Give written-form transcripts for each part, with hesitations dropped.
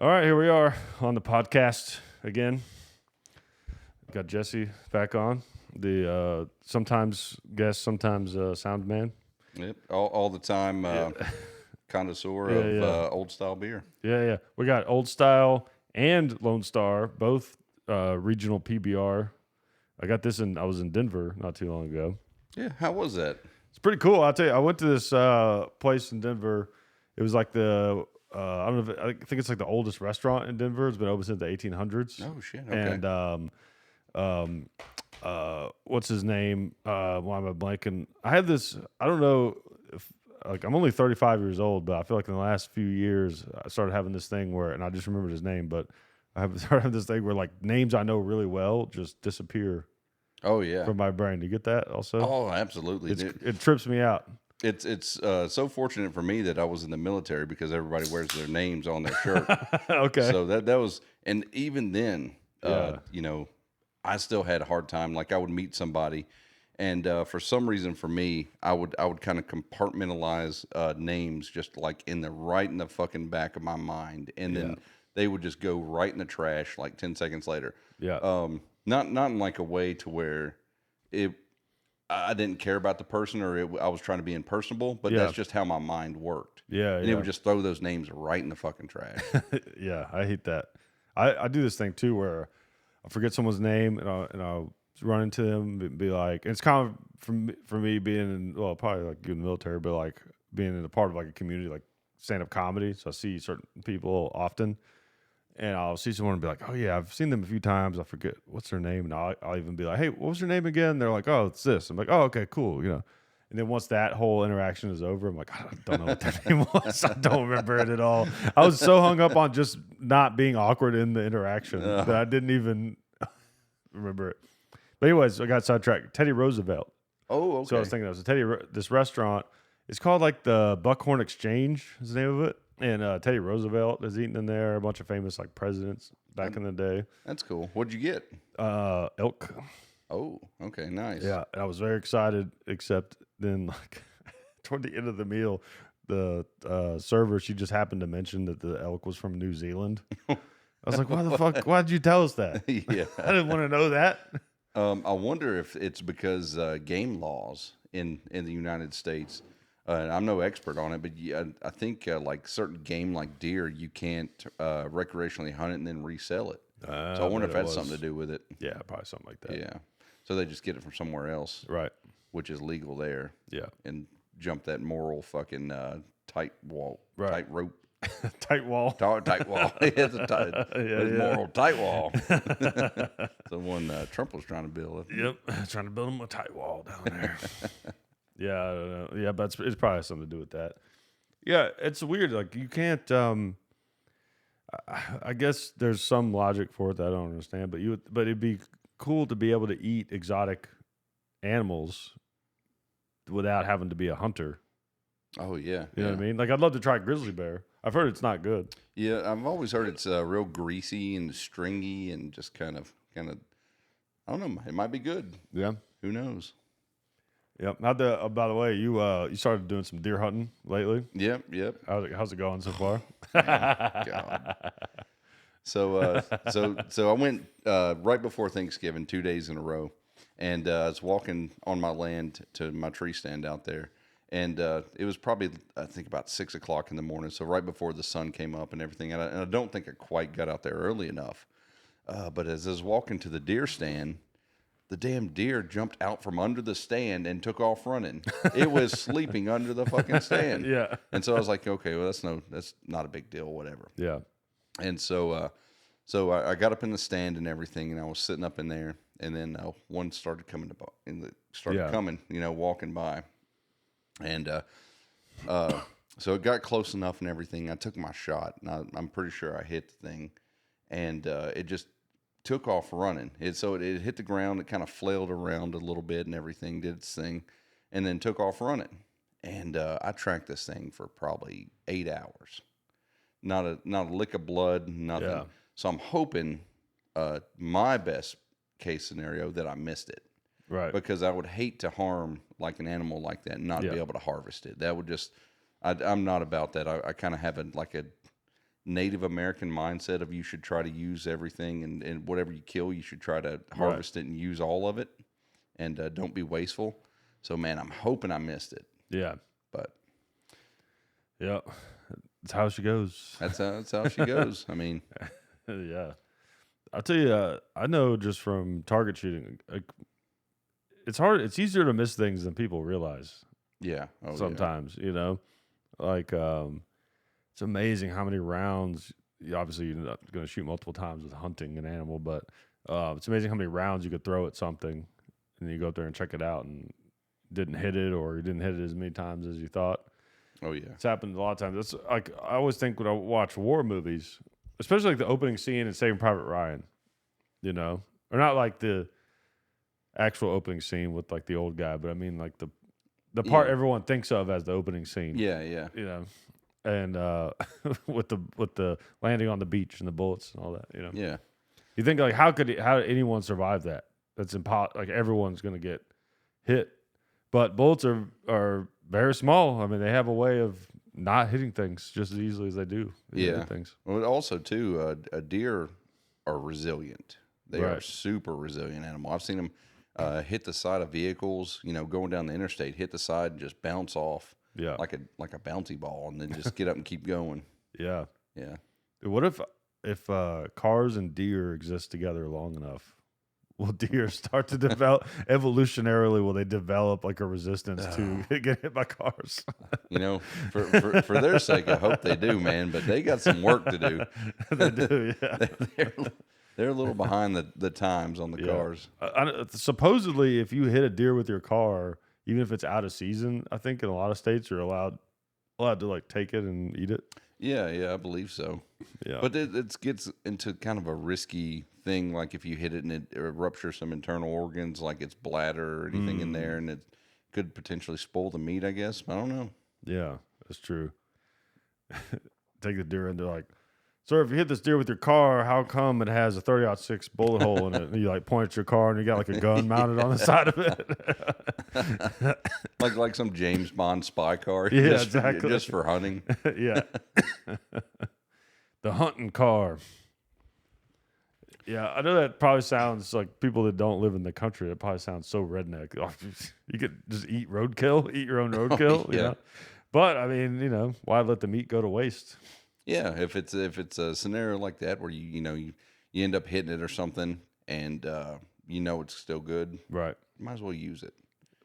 All right, here we are on the podcast again. Got Jessie back on, the sometimes guest, sometimes sound man. Yep, all the time Yeah, connoisseur yeah, of yeah, old style beer. yeah. We got Old Style and Lone Star, both regional PBR. I was in Denver not too long ago. Yeah, how was that? It's pretty cool. I'll tell you, I went to this place in Denver. It was like I don't know, I think it's like the oldest restaurant in Denver. It's been open since the 1800s. Oh shit, okay. And um, what's his name? Why am I blanking? I had this. I don't know if like I'm only 35 years old, but I feel like in the last few years I started having this thing where, and I just remembered his name, but I have started having this thing where like names I know really well just disappear Oh yeah. from my brain. Do you get that also? Oh, absolutely. It trips me out. It's so fortunate for me that I was in the military because everybody wears their names on their shirt. Okay. So that was, and even then, Yeah. I still had a hard time. Like I would meet somebody, and for some reason, for me, I would kind of compartmentalize names just like right in the fucking back of my mind, and then they would just go right in the trash like 10 seconds later. Yeah. Not in like a way to where it I didn't care about the person or I was trying to be impersonable, but Yeah. that's just how my mind worked. Yeah. And it would just throw those names right in the fucking trash. Yeah, I hate that. I do this thing too where I forget someone's name and I'll run into them and be like, and it's kind of for me being in, well, probably like in the military, but like being in a part of like a community like stand up comedy. So I see certain people often, and I'll see someone and be like, oh yeah, I've seen them a few times. I forget what's their name, and I'll even be like, hey, what was your name again? They're like, oh, it's this. I'm like, oh, okay, cool, you know. And then once that whole interaction is over, I'm like, I don't know what their name was. I don't remember it at all. I was so hung up on just not being awkward in the interaction that I didn't even remember it. But anyways, I got sidetracked. Teddy Roosevelt. Oh, okay. So I was thinking, this restaurant. It's called like the Buckhorn Exchange is the name of it. And Teddy Roosevelt is eating in there. A bunch of famous like presidents back in the day. That's cool. What'd you get? Elk. Oh, okay, nice. Yeah, and I was very excited. Except then, like toward the end of the meal, the server, she just happened to mention that the elk was from New Zealand. I was like, "Why the fuck? Why did you tell us that? Yeah. I didn't want to know that." I wonder if it's because game laws in the United States. I'm no expert on it, but I think like certain game like deer, you can't recreationally hunt it and then resell it. So I wonder if that's something to do with it. Yeah, probably something like that. Yeah. So they just get it from somewhere else, Right. which is legal there, Yeah. and jump that moral fucking tight wall, Right. tight rope, Tight wall. tight wall. It's a tight, Yeah. moral tight wall. The one Trump was trying to build. Yep. Trying to build him a tight wall down there. Yeah, I don't know. Yeah, but it's probably something to do with that. Yeah, it's weird. Like you can't. I guess there's some logic for it that I don't understand. But it'd be cool to be able to eat exotic animals without having to be a hunter. Oh yeah, You know what I mean? Like I'd love to try grizzly bear. I've heard it's not good. Yeah, I've always heard it's real greasy and stringy and just kind of. I don't know. It might be good. Yeah. Who knows? Yep. By the way, you started doing some deer hunting lately. Yep. How's it going so far? God. So I went right before Thanksgiving, 2 days in a row, and I was walking on my land to my tree stand out there, and it was probably I think about 6 o'clock in the morning, so right before the sun came up and everything, and I don't think I quite got out there early enough, but as I was walking to the deer stand. The damn deer jumped out from under the stand and took off running. It was sleeping under the fucking stand. Yeah. And so I was like, okay, well that's not a big deal, whatever. Yeah. And so I got up in the stand and everything, and I was sitting up in there, and then one started coming coming, walking by, and so it got close enough and everything. I took my shot, and I'm pretty sure I hit the thing, and it just took off running. It hit the ground. It kind of flailed around a little bit and everything, did its thing, and then took off running. And I tracked this thing for probably 8 hours. Not a lick of blood, nothing. Yeah. So I'm hoping my best case scenario that I missed it. Right. Because I would hate to harm like an animal like that and not be able to harvest it. That would just I'm not about that. I kind of have a Native American mindset of you should try to use everything, and whatever you kill, you should try to harvest it and use all of it, and don't be wasteful. So, man, I'm hoping I missed it. Yeah. But yeah, that's how she goes. That's how she goes. I mean, yeah. I'll tell you, I know just from target shooting, like, it's hard. It's easier to miss things than people realize. Yeah. Sometimes, like it's amazing how many rounds. Obviously, you're not going to shoot multiple times with hunting an animal, but it's amazing how many rounds you could throw at something, and you go up there and check it out, and didn't hit it, or you didn't hit it as many times as you thought. Oh yeah, it's happened a lot of times. It's like I always think when I watch war movies, especially like the opening scene in Saving Private Ryan, or not like the actual opening scene with like the old guy, but I mean like the part everyone thinks of as the opening scene. Yeah, yeah. And with the landing on the beach and the bullets and all that. Yeah. You think like how did anyone survive that? That's impossible. Like everyone's gonna get hit, but bullets are very small. I mean, they have a way of not hitting things just as easily as they do. Things. Well, also too, a deer are resilient. They are super resilient animal. I've seen them hit the side of vehicles. Going down the interstate, hit the side and just bounce off. Yeah, like a bouncy ball, and then just get up and keep going. Yeah, yeah. What if cars and deer exist together long enough? Will deer start to develop evolutionarily? Will they develop like a resistance to get hit by cars? For their sake, I hope they do, man. But they got some work to do. They do, yeah. They're a little behind the times on the cars. Supposedly, if you hit a deer with your car, even if it's out of season, I think in a lot of states you're allowed to like take it and eat it. Yeah, I believe so. Yeah, but it gets into kind of a risky thing. Like if you hit it and it ruptures some internal organs, like its bladder or anything in there, and it could potentially spoil the meat. I guess I don't know. Yeah, that's true. Take the deer into like, sir, if you hit this deer with your car, how come it has a 30-06 bullet hole in it? And you like point at your car and you got like a gun mounted on the side of it. like some James Bond spy car. Yeah, exactly. Just for hunting. Yeah. The hunting car. Yeah, I know that probably sounds like people that don't live in the country. It probably sounds so redneck. Oh, you could just eat your own roadkill. Yeah. But I mean, why let the meat go to waste? Yeah, if it's a scenario like that where you end up hitting it or something, and it's still good, right? Might as well use it.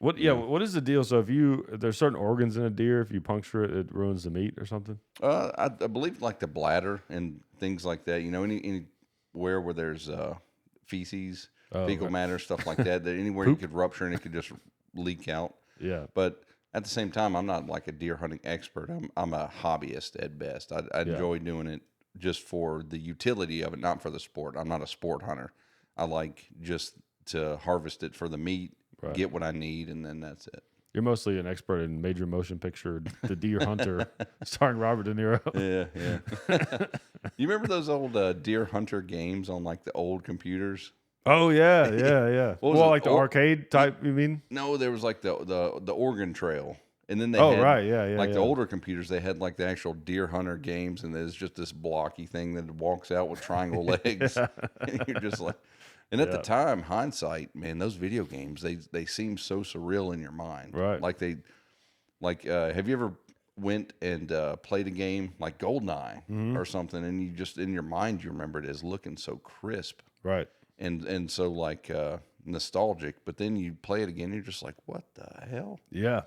What? Yeah. What is the deal? So if there's certain organs in a deer, if you puncture it, it ruins the meat or something. I believe like the bladder and things like that. Anywhere where there's feces, fecal matter, stuff like that. That anywhere you could rupture and it could just leak out. Yeah. But at the same time, I'm not like a deer hunting expert. I'm a hobbyist at best. I enjoy doing it just for the utility of it, not for the sport. I'm not a sport hunter. I like just to harvest it for the meat, get what I need, and then that's it. You're mostly an expert in major motion picture, The Deer Hunter, starring Robert De Niro. Yeah. You remember those old Deer Hunter games on like the old computers? Oh yeah. Well, like the arcade type, you mean? No, there was like the Oregon Trail, and then they the older computers. They had like the actual Deer Hunter games, and there's just this blocky thing that walks out with triangle legs, and you're just like. And at the time, hindsight, man, those video games they seem so surreal in your mind, right? Have you ever went and played a game like GoldenEye or something, and you just in your mind you remember it as looking so crisp, right? And so like nostalgic, but then you play it again, you're just like, what the hell? Yeah,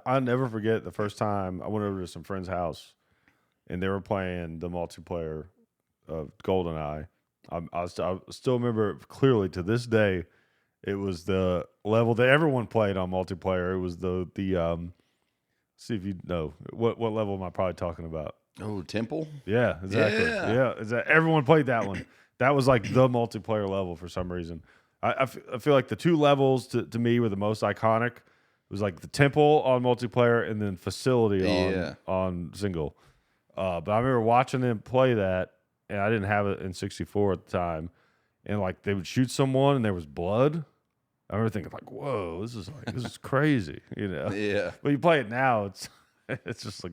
I'll never forget the first time I went over to some friend's house, and they were playing the multiplayer of GoldenEye. I still remember clearly to this day. It was the level that everyone played on multiplayer. It was the see if you know what level am I probably talking about? Oh, Temple. Yeah, exactly. Yeah, everyone played that one. That was like the multiplayer level for some reason. I feel like the two levels to me were the most iconic. It was like the Temple on multiplayer and then Facility on single. But I remember watching them play that. And I didn't have it in 64 at the time. And like they would shoot someone and there was blood. I remember thinking like, whoa, this is crazy, Yeah. But you play it now, It's just like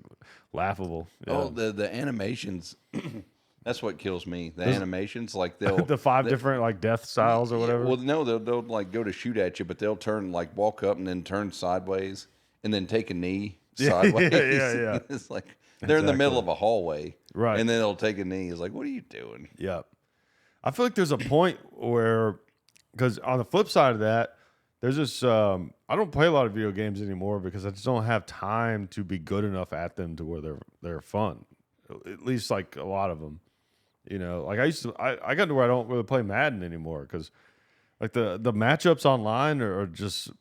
laughable. Yeah. Oh, the animations. That's what kills me. The animations, like they'll the five different like death styles or whatever. Well, no, they'll like go to shoot at you, but they'll turn like walk up and then turn sideways and then take a knee sideways. Yeah. It's like they're in the middle of a hallway, Right. And then they'll take a knee. It's like, what are you doing? Yeah. I feel like there's a point where, because on the flip side of that, there's this. I don't play a lot of video games anymore because I just don't have time to be good enough at them to where they're fun. At least like a lot of them, Like I got to where I don't really play Madden anymore because like the matchups online are just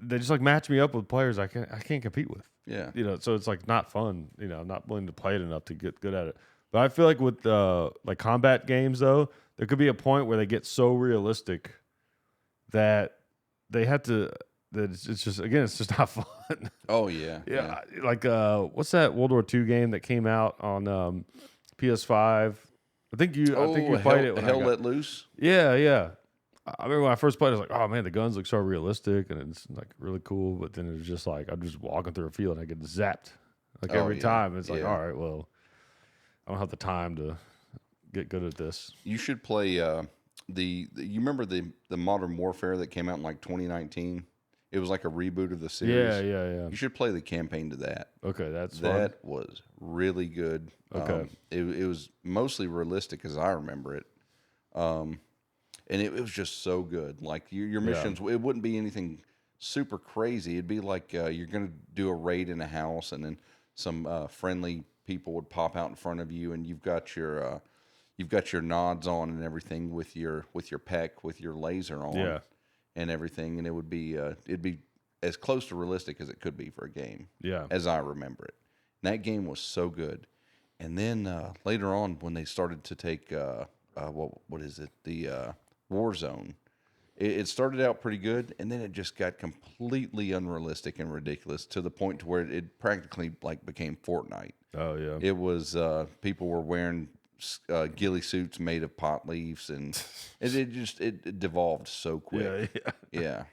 they just like match me up with players I can't compete with. Yeah. So it's like not fun. I'm not willing to play it enough to get good at it. But I feel like with like combat games though, there could be a point where they get so realistic that they have to. That it's just not fun. Oh yeah. Yeah. Like what's that World War II game that came out on PS5? I think you played it. Hell Let Loose. Yeah. I remember when I first played, I was like, "Oh man, the guns look so realistic, and it's like really cool." But then it's just like I'm just walking through a field and I get zapped like every time. It's like, all right, well, I don't have the time to get good at this. You should play you remember the Modern Warfare that came out in like 2019? It was like a reboot of the series. Yeah. You should play the campaign to that. Okay, that fun. Was really good. Okay. It was mostly realistic as I remember it. And it was just so good. Like your missions, it wouldn't be anything super crazy. It'd be like you're going to do a raid in a house, and then some friendly people would pop out in front of you, and you've got your nods on and everything with your PEC, with your laser on, and everything, and it'd be as close to realistic as it could be for a game. Yeah, as I remember it. And that game was so good. And then later on, when they started to take what is it, the Warzone, it started out pretty good, and then it just got completely unrealistic and ridiculous to the point to where it practically like became Fortnite. Oh yeah, it was people were wearing ghillie suits made of pot leaves, and it devolved so quick. Yeah.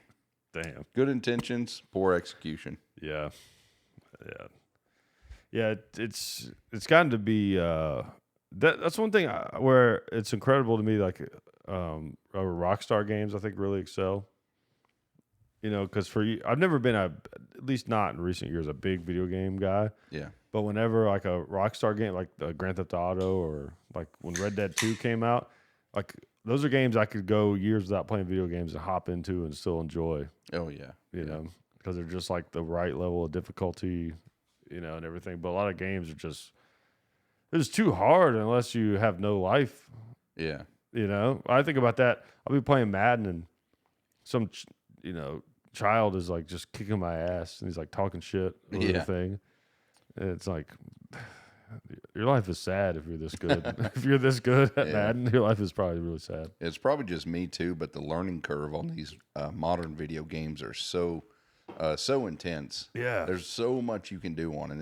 Damn. Good intentions, poor execution. Yeah. It's gotten to be that's one thing where it's incredible to me. Like Rockstar games, I think really excel. Because I've never been at least not in recent years, a big video game guy. Yeah. But whenever like a Rockstar game, like Grand Theft Auto, or like when Red Dead 2 came out, like those are games I could go years without playing video games and hop into and still enjoy. Oh yeah. You know, because they're just like the right level of difficulty, and everything. But a lot of games are just too hard unless you have no life. Yeah. I think about that. I'll be playing Madden and some, child is like just kicking my ass and he's like talking shit or everything. And it's like, your life is sad if you're this good. If you're this good at Madden, your life is probably really sad. It's probably just me too, but the learning curve on these modern video games are so intense. Yeah. There's so much you can do on it.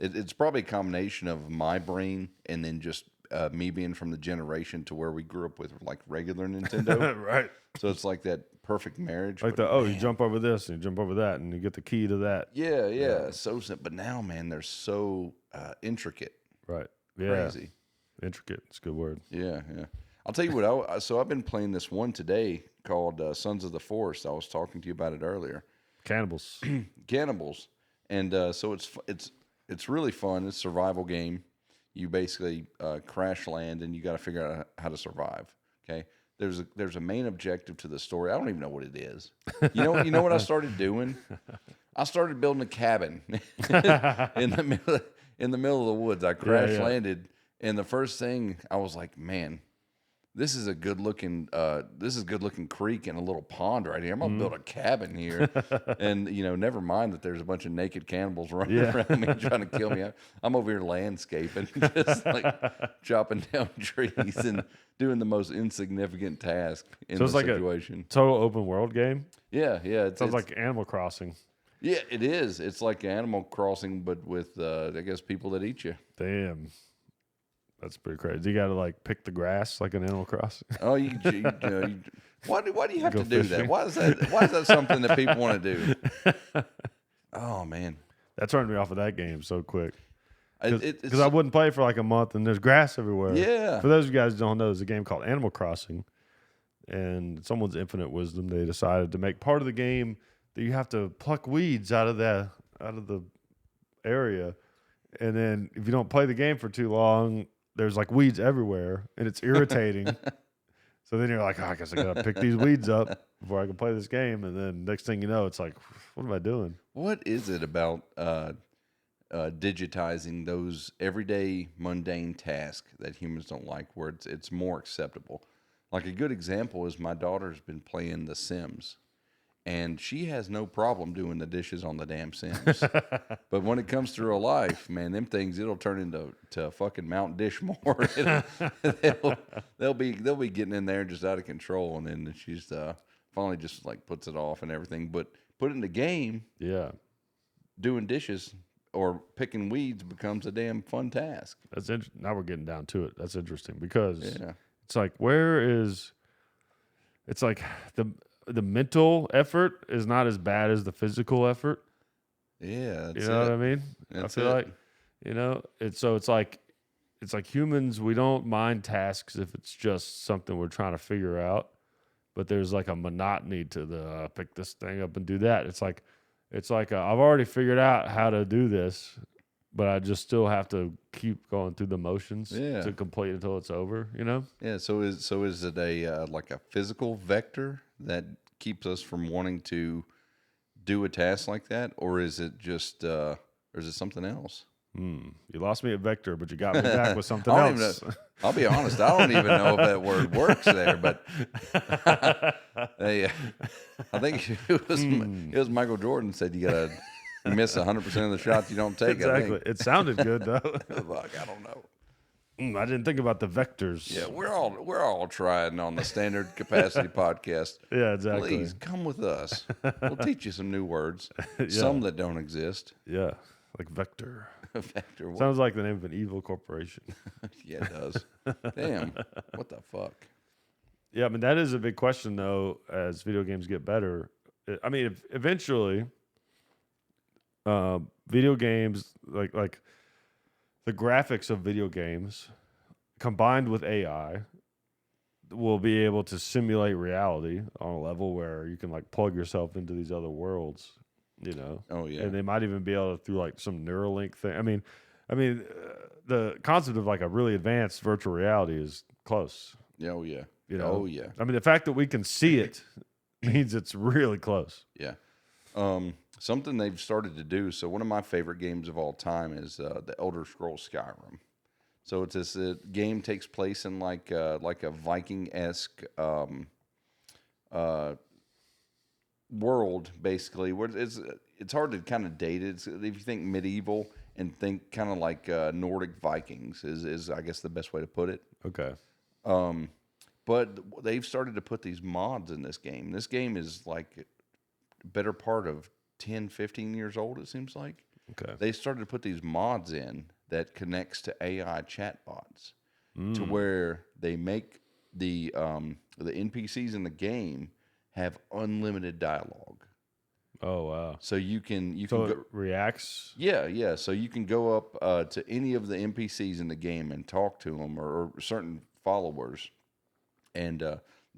It's probably a combination of my brain and then just me being from the generation to where we grew up with like regular Nintendo. Right. So it's like that perfect marriage. Like you jump over this and you jump over that and you get the key to that. Yeah. So simple. But now, man, they're so intricate. Right. Yeah. Crazy. Intricate. It's a good word. Yeah. I'll tell you what. So I've been playing this one today called Sons of the Forest. I was talking to you about it earlier. Cannibals. And so it's really fun. It's a survival game. You basically crash land and you got to figure out how to survive. Okay. There's a main objective to the story. I don't even know what it is. You know what I started doing? I started building a cabin in the middle of the woods. I crash landed, and the first thing I was like, man, this is a good looking creek and a little pond right here. I'm gonna build a cabin here, and never mind that there's a bunch of naked cannibals running around me trying to kill me. I'm over here landscaping, just like chopping down trees and doing the most insignificant task in the situation. Like a total open world game. Yeah. It sounds like Animal Crossing. Yeah, it is. It's like Animal Crossing, but with I guess people that eat you. Damn. That's pretty crazy. You got to like pick the grass like an Animal Crossing. Oh, why do you have to do that? Why is that something that people want to do? Oh man, That turned me off of that game so quick. Because I wouldn't play for like a month and there's grass everywhere. Yeah. For those of you guys who don't know, there's a game called Animal Crossing. And someone's infinite wisdom, they decided to make part of the game that you have to pluck weeds out of the area. And then if you don't play the game for too long, there's like weeds everywhere and it's irritating. So then you're like, I guess I got to pick these weeds up before I can play this game. And then next thing you know, it's like, what am I doing? What is it about digitizing those everyday mundane tasks that humans don't like, where it's more acceptable? Like a good example is my daughter's been playing The Sims, and she has no problem doing the dishes on the damn Sims. But when it comes to real life, man, them things, it'll turn into fucking Mount Dishmore. They'll be getting in there just out of control, and then she's finally just like puts it off and everything. But put it in the game, Yeah. doing dishes or picking weeds becomes a damn fun task. That's interesting. Now we're getting down to it. That's interesting because Yeah. it's like, it's like the mental effort is not as bad as the physical effort. Yeah, You know what I mean? That's I feel it. like, it's like humans, we don't mind tasks if it's just something we're trying to figure out, but there's like a monotony to the pick this thing up and do that. It's like I've already figured out how to do this, but I just still have to keep going through the motions to complete until it's over, you know? Yeah, so is it a like a physical vector that keeps us from wanting to do a task like that, or is it just or is it something else? You lost me at vector, but you got me back with something I don't else. even know. I'll be honest, I don't even know if that word works there, but I think it was Michael Jordan said you miss 100% of the shots you don't take. Exactly. I think. It sounded good though. Like, I don't know. I didn't think about the vectors. Yeah, we're all trying on the Standard Capacity Podcast. Yeah, exactly. Please come with us. We'll teach you some new words, some that don't exist. Yeah, like vector. Vector. Sounds like the name of an evil corporation. Yeah, it does. Damn, what the fuck? Yeah, I mean that is a big question though. As video games get better, I mean, eventually, video games like the graphics of video games combined with AI will be able to simulate reality on a level where you can like plug yourself into these other worlds, you know. Oh yeah. And they might even be able to through like some Neuralink thing. I mean, the concept of like a really advanced virtual reality is close. Oh yeah. You know? Oh yeah. I mean, the fact that we can see it means it's really close. Yeah. Something they've started to do. So one of my favorite games of all time is the Elder Scrolls Skyrim. So it's this game takes place in like a Viking-esque world, basically. Where it's hard to kind of date it. If you think medieval and think kind of like Nordic Vikings is I guess the best way to put it. Okay. But they've started to put these mods in this game. This game is like better part of 10, 15 years old, it seems like. Okay. They started to put these mods in that connects to AI chatbots to where they make the NPCs in the game have unlimited dialogue. Oh wow. So you can It go, reacts. yeah. So you can go up to any of the NPCs in the game and talk to them or certain followers, and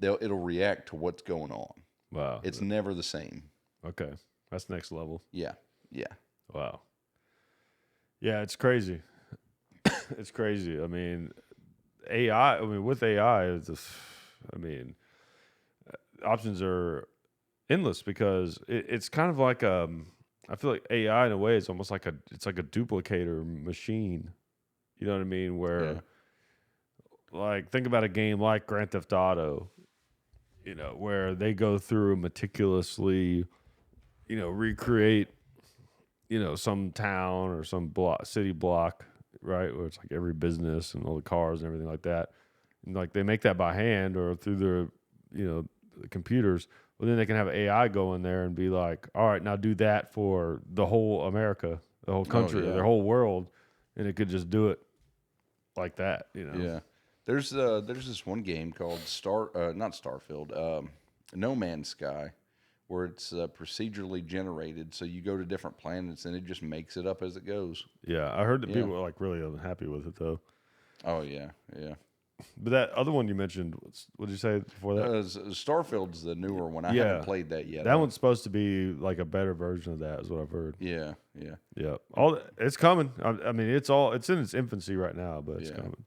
it'll react to what's going on. Wow. It's never the same. Okay. That's next level. Yeah. Wow. Yeah, it's crazy. It's crazy. I mean, AI. I mean, with AI, it's just, I mean, options are endless because it's kind of like I feel like AI in a way is almost like it's like a duplicator machine. You know what I mean? Where, like, think about a game like Grand Theft Auto. You know, where they go through meticulously, you know, recreate, you know, some town or some city block, right? Where it's like every business and all the cars and everything like that. And like they make that by hand or through their, you know, the computers. Well, then they can have AI go in there and be like, all right, now do that for the whole America, the whole country, their whole world. And it could just do it like that, you know? Yeah. There's this one game called not Starfield, No Man's Sky, where it's procedurally generated. So you go to different planets and it just makes it up as it goes. Yeah, I heard that people were like really unhappy with it though. Oh yeah, yeah. But that other one you mentioned, what did you say before that? Starfield's the newer one. I Yeah. haven't played that yet. That one's supposed to be like a better version of that, is what I've heard. Yeah, yeah. Yeah, it's coming. I mean, it's in its infancy right now, but it's coming.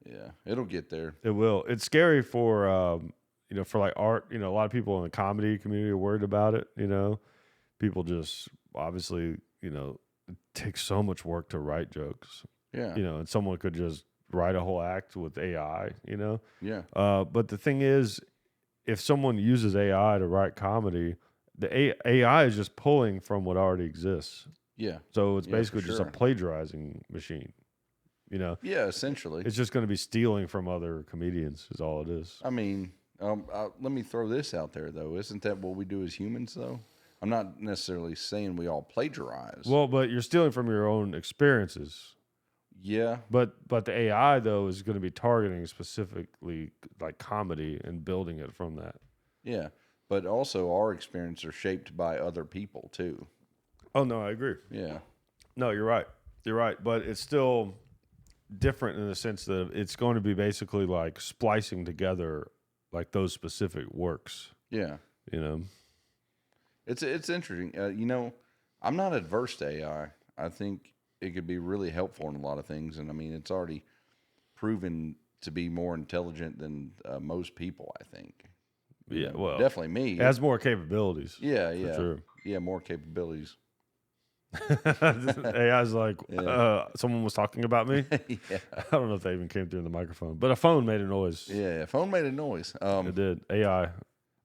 Yeah, it'll get there. It will. It's scary for for like art. A lot of people in the comedy community are worried about it. People just obviously it takes so much work to write jokes. Yeah. And someone could just write a whole act with AI. Yeah. But the thing is, if someone uses AI to write comedy, the AI is just pulling from what already exists. Yeah. So it's basically just a plagiarizing machine. Yeah, essentially. It's just going to be stealing from other comedians is all it is. I mean, let me throw this out there, though. Isn't that what we do as humans, though? I'm not necessarily saying we all plagiarize. Well, but you're stealing from your own experiences. Yeah. But the AI, though, is going to be targeting specifically like comedy and building it from that. Yeah. But also our experiences are shaped by other people, too. Oh, no, I agree. Yeah. No, you're right. You're right. But it's still different in the sense that it's going to be basically like splicing together like those specific works. Yeah. It's interesting. I'm not adverse to AI. I think it could be really helpful in a lot of things. And I mean, it's already proven to be more intelligent than most people, I think. Yeah, well, definitely me. It has more capabilities. Yeah, yeah. For sure. Yeah, more capabilities. AI's like, someone was talking about me. Yeah. I don't know if they even came through in the microphone, but a phone made a noise. Yeah, phone made a noise. It did. AI.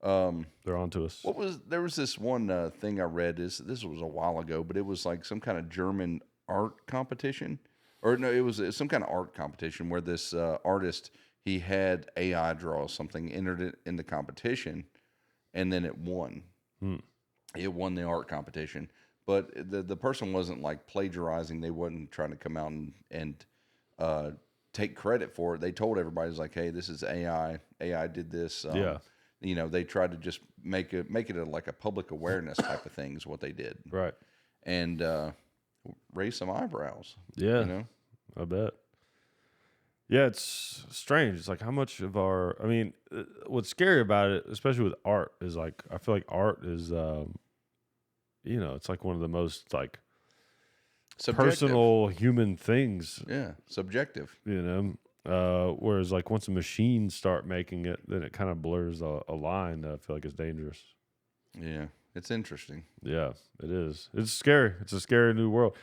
They're on to us. There was this one thing I read. This was a while ago, but it was like some kind of German art competition, or no, it was some kind of art competition where this artist, he had AI draw something, entered it in the competition, and then it won. It won the art competition. But the person wasn't like plagiarizing. They wasn't trying to come out and take credit for it. They told everybody, it's like, hey, this is AI. AI did this. They tried to just make it like a public awareness type of thing is what they did. Right. And raise some eyebrows. Yeah. I bet. Yeah, it's strange. It's like how much of what's scary about it, especially with art, is like I feel like art is it's like one of the most like personal human things. Yeah, subjective. Whereas like once a machines start making it, then it kind of blurs a line that I feel like is dangerous. Yeah, it's interesting. Yeah, it is. It's scary. It's a scary new world.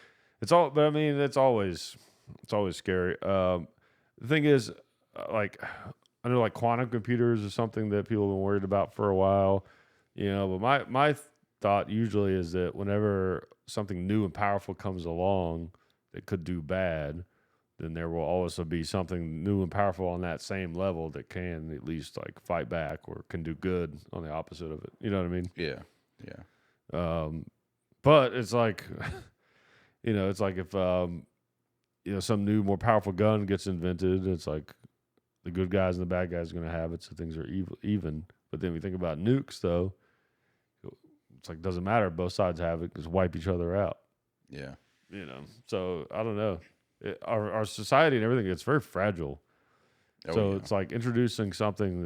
It's always scary. The thing is, like I know like quantum computers is something that people have been worried about for a while. But my thought usually is that whenever something new and powerful comes along that could do bad, then there will also be something new and powerful on that same level that can at least like fight back or can do good on the opposite of it. You know what I mean? Yeah. Yeah. But it's like, it's like if, some new, more powerful gun gets invented, it's like the good guys and the bad guys are going to have it. So things are even. But then we think about nukes though. It's like, doesn't matter. Both sides have it. Just wipe each other out. Yeah. So I don't know. Our society and everything, it's very fragile. It's like introducing something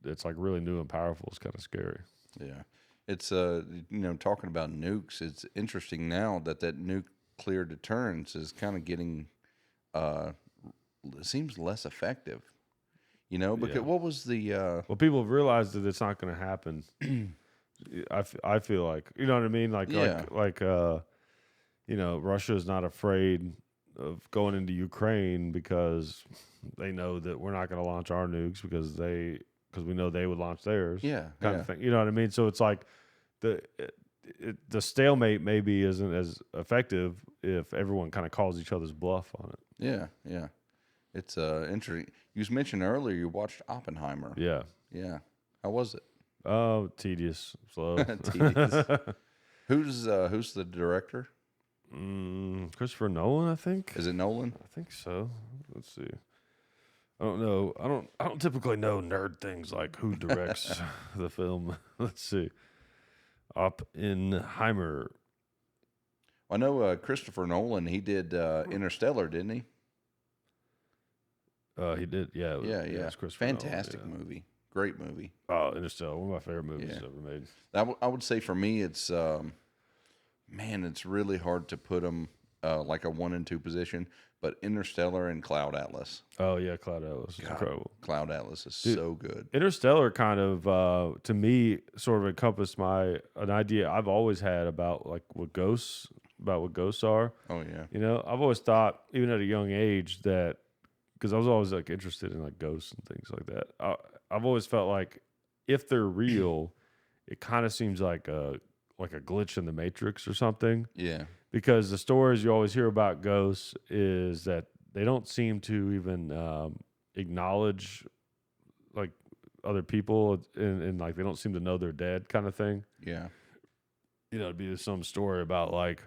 that's like really new and powerful is kind of scary. Yeah. It's, talking about nukes, it's interesting now that nuclear deterrence is kind of getting, it seems less effective, because what was the... Well, people have realized that it's not going to happen. I feel like, you know what I mean? Russia is not afraid of going into Ukraine because they know that we're not going to launch our nukes because we know they would launch theirs. Yeah. Kind of thing. You know what I mean? So it's like the stalemate maybe isn't as effective if everyone kind of calls each other's bluff on it. Yeah. Yeah. It's interesting. You mentioned earlier you watched Oppenheimer. Yeah. Yeah. How was it? Oh, tedious, slow. Tedious. Who's the director? Christopher Nolan, I think. Is it Nolan? I think so. Let's see. I don't know. I don't typically know nerd things like who directs the film. Let's see. Oppenheimer. I know Christopher Nolan. He did Interstellar, didn't he? He did. Yeah. Yeah. It's Christopher Fantastic Nolan, movie. Great movie. Oh, Interstellar. One of my favorite movies Yeah. ever made. I would say for me, it's man, it's really hard to put them like a 1 and 2 position. But Interstellar and Cloud Atlas. Oh yeah, Cloud Atlas is incredible. Cloud Atlas is Dude, so good. Interstellar kind of to me sort of encompassed an idea I've always had about what ghosts are. Oh yeah. You know, I've always thought, even at a young age, that because I was always like interested in like ghosts and things like that. I've always felt like if they're real, it kind of seems like a glitch in the Matrix or something. Yeah. Because the stories you always hear about ghosts is that they don't seem to even acknowledge like other people, and like they don't seem to know they're dead, kind of thing. Yeah. You know, it'd be some story about like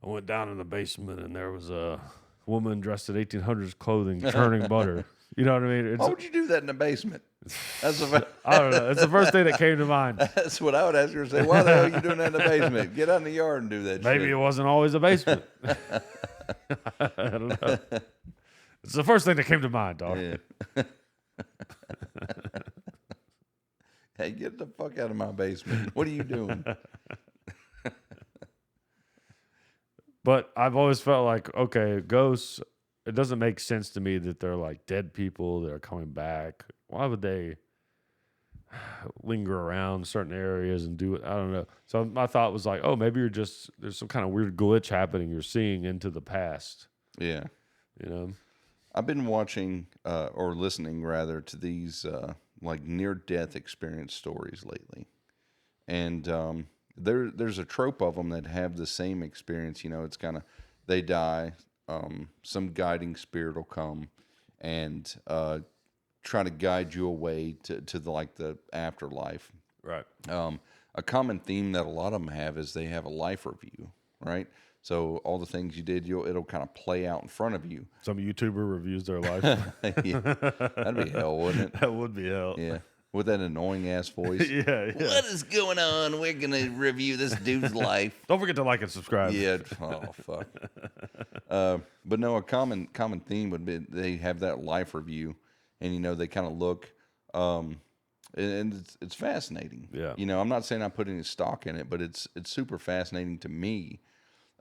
I went down in the basement and there was a woman dressed in 1800s clothing churning butter. You know what I mean? Why would you do that in the basement? That's the I don't know. It's the first thing that came to mind. That's what I would ask her to say. Why the hell are you doing that in the basement? Get out in the yard and do that Maybe shit. it wasn't always a basement. I don't know. It's the first thing that came to mind, dog. Yeah. Hey, get the fuck out of my basement. What are you doing? But I've always felt like, okay, ghosts, it doesn't make sense to me that they're like dead people that are coming back. Why would they linger around certain areas and do it? I don't know. So my thought was like, oh, maybe there's some kind of weird glitch happening. You're seeing into the past. Yeah. You know? I've been watching or listening rather to these like near-death experience stories lately. And there's a trope of them that have the same experience. You know, it's kind of they die, some guiding spirit will come and try to guide you away to the afterlife. Right. A common theme that a lot of them have is they have a life review, right? So all the things you did, it'll kind of play out in front of you. Some YouTuber reviews their life. Yeah, that'd be hell, wouldn't it? That would be hell. Yeah. With that annoying ass voice. Yeah. What is going on? We're going to review this dude's life. Don't forget to like and subscribe. Yeah. Oh, fuck. But no, a common theme would be they have that life review and, you know, they kind of look, and it's fascinating. Yeah. You know, I'm not saying I put any stock in it, but it's super fascinating to me.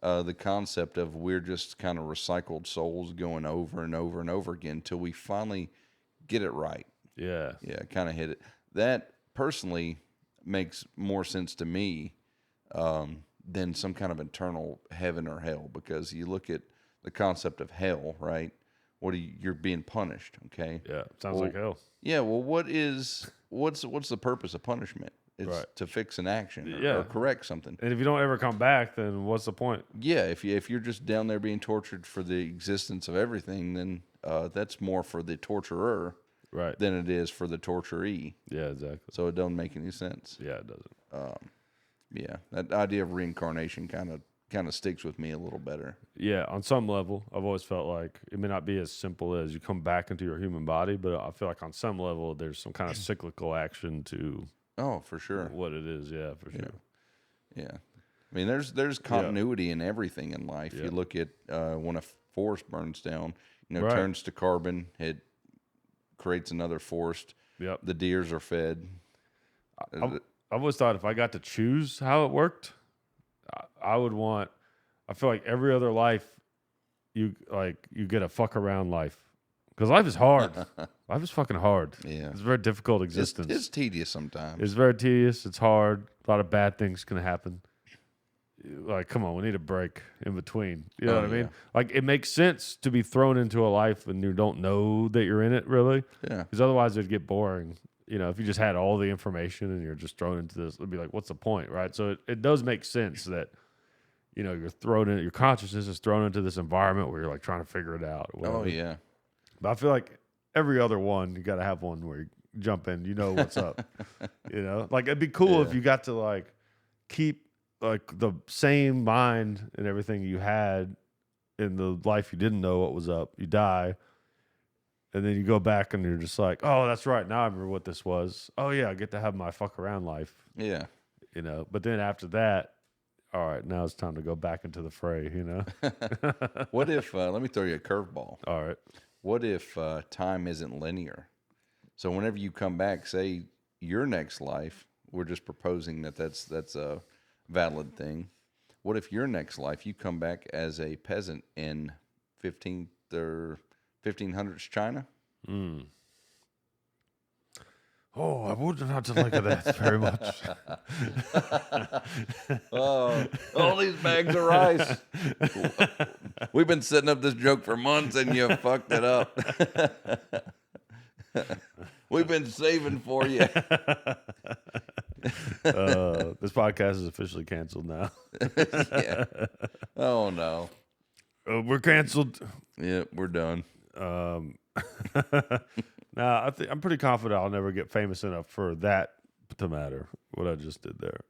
The concept of we're just kind of recycled souls going over and over and over again till we finally get it right. Yeah. Yeah, kind of hit it. That personally makes more sense to me than some kind of internal heaven or hell, because you look at the concept of hell, right? You're being punished, okay? Yeah. Sounds like hell. Yeah, well, what's the purpose of punishment? It's Right. to fix an action Yeah. or correct something. And if you don't ever come back, then what's the point? Yeah, if you're just down there being tortured for the existence of everything, then that's more for the torturer Right. than it is for the torturee. Yeah, exactly. So it don't make any sense. Yeah, it doesn't. Yeah, that idea of reincarnation kind of sticks with me a little better. Yeah, on some level, I've always felt like it may not be as simple as you come back into your human body, but I feel like on some level there's some kind of cyclical action to Oh, for sure. what it is. Yeah, for sure. Yeah. I mean, there's continuity in everything in life. Yeah. You look at when a forest burns down, Right. turns to carbon, it creates another forest. Yep. The deers are fed. I've always thought if I got to choose how it worked, I would want. I feel like every other life, you get a fuck around life, because life is hard. Life is fucking hard. Yeah. It's a very difficult existence. It's tedious sometimes. It's very tedious. It's hard. A lot of bad things can happen. Like, come on, we need a break in between. You know what I mean? yeah. Like, it makes sense to be thrown into a life and you don't know that you're in it, really. Yeah. Because otherwise it'd get boring. You know, if you just had all the information and you're just thrown into this, it'd be like, what's the point, right? So it does make sense that, you know, you're thrown in, your consciousness is thrown into this environment where you're like trying to figure it out. Or whatever. Oh, yeah. But I feel like every other one, you got to have one where you jump in, you know what's up. You know, like it'd be cool if you got to like keep like the same mind and everything you had in the life you didn't know what was up. You die, And then you go back and you're just like, oh, that's right. Now I remember what this was. Oh yeah, I get to have my fuck around life. Yeah. But then after that, all right, now it's time to go back into the fray, What if, let me throw you a curveball. All right. What if time isn't linear? So whenever you come back, say your next life, we're just proposing that's a valid thing. What if your next life you come back as a peasant in 15th or 1500s China? Oh, I would not like that very much. Oh, all these bags of rice. We've been setting up this joke for months and you fucked it up. We've been saving for you. This podcast is officially canceled now. Yeah. Oh, no. We're canceled. Yeah, we're done. Nah, I'm pretty confident I'll never get famous enough for that to matter. What I just did there.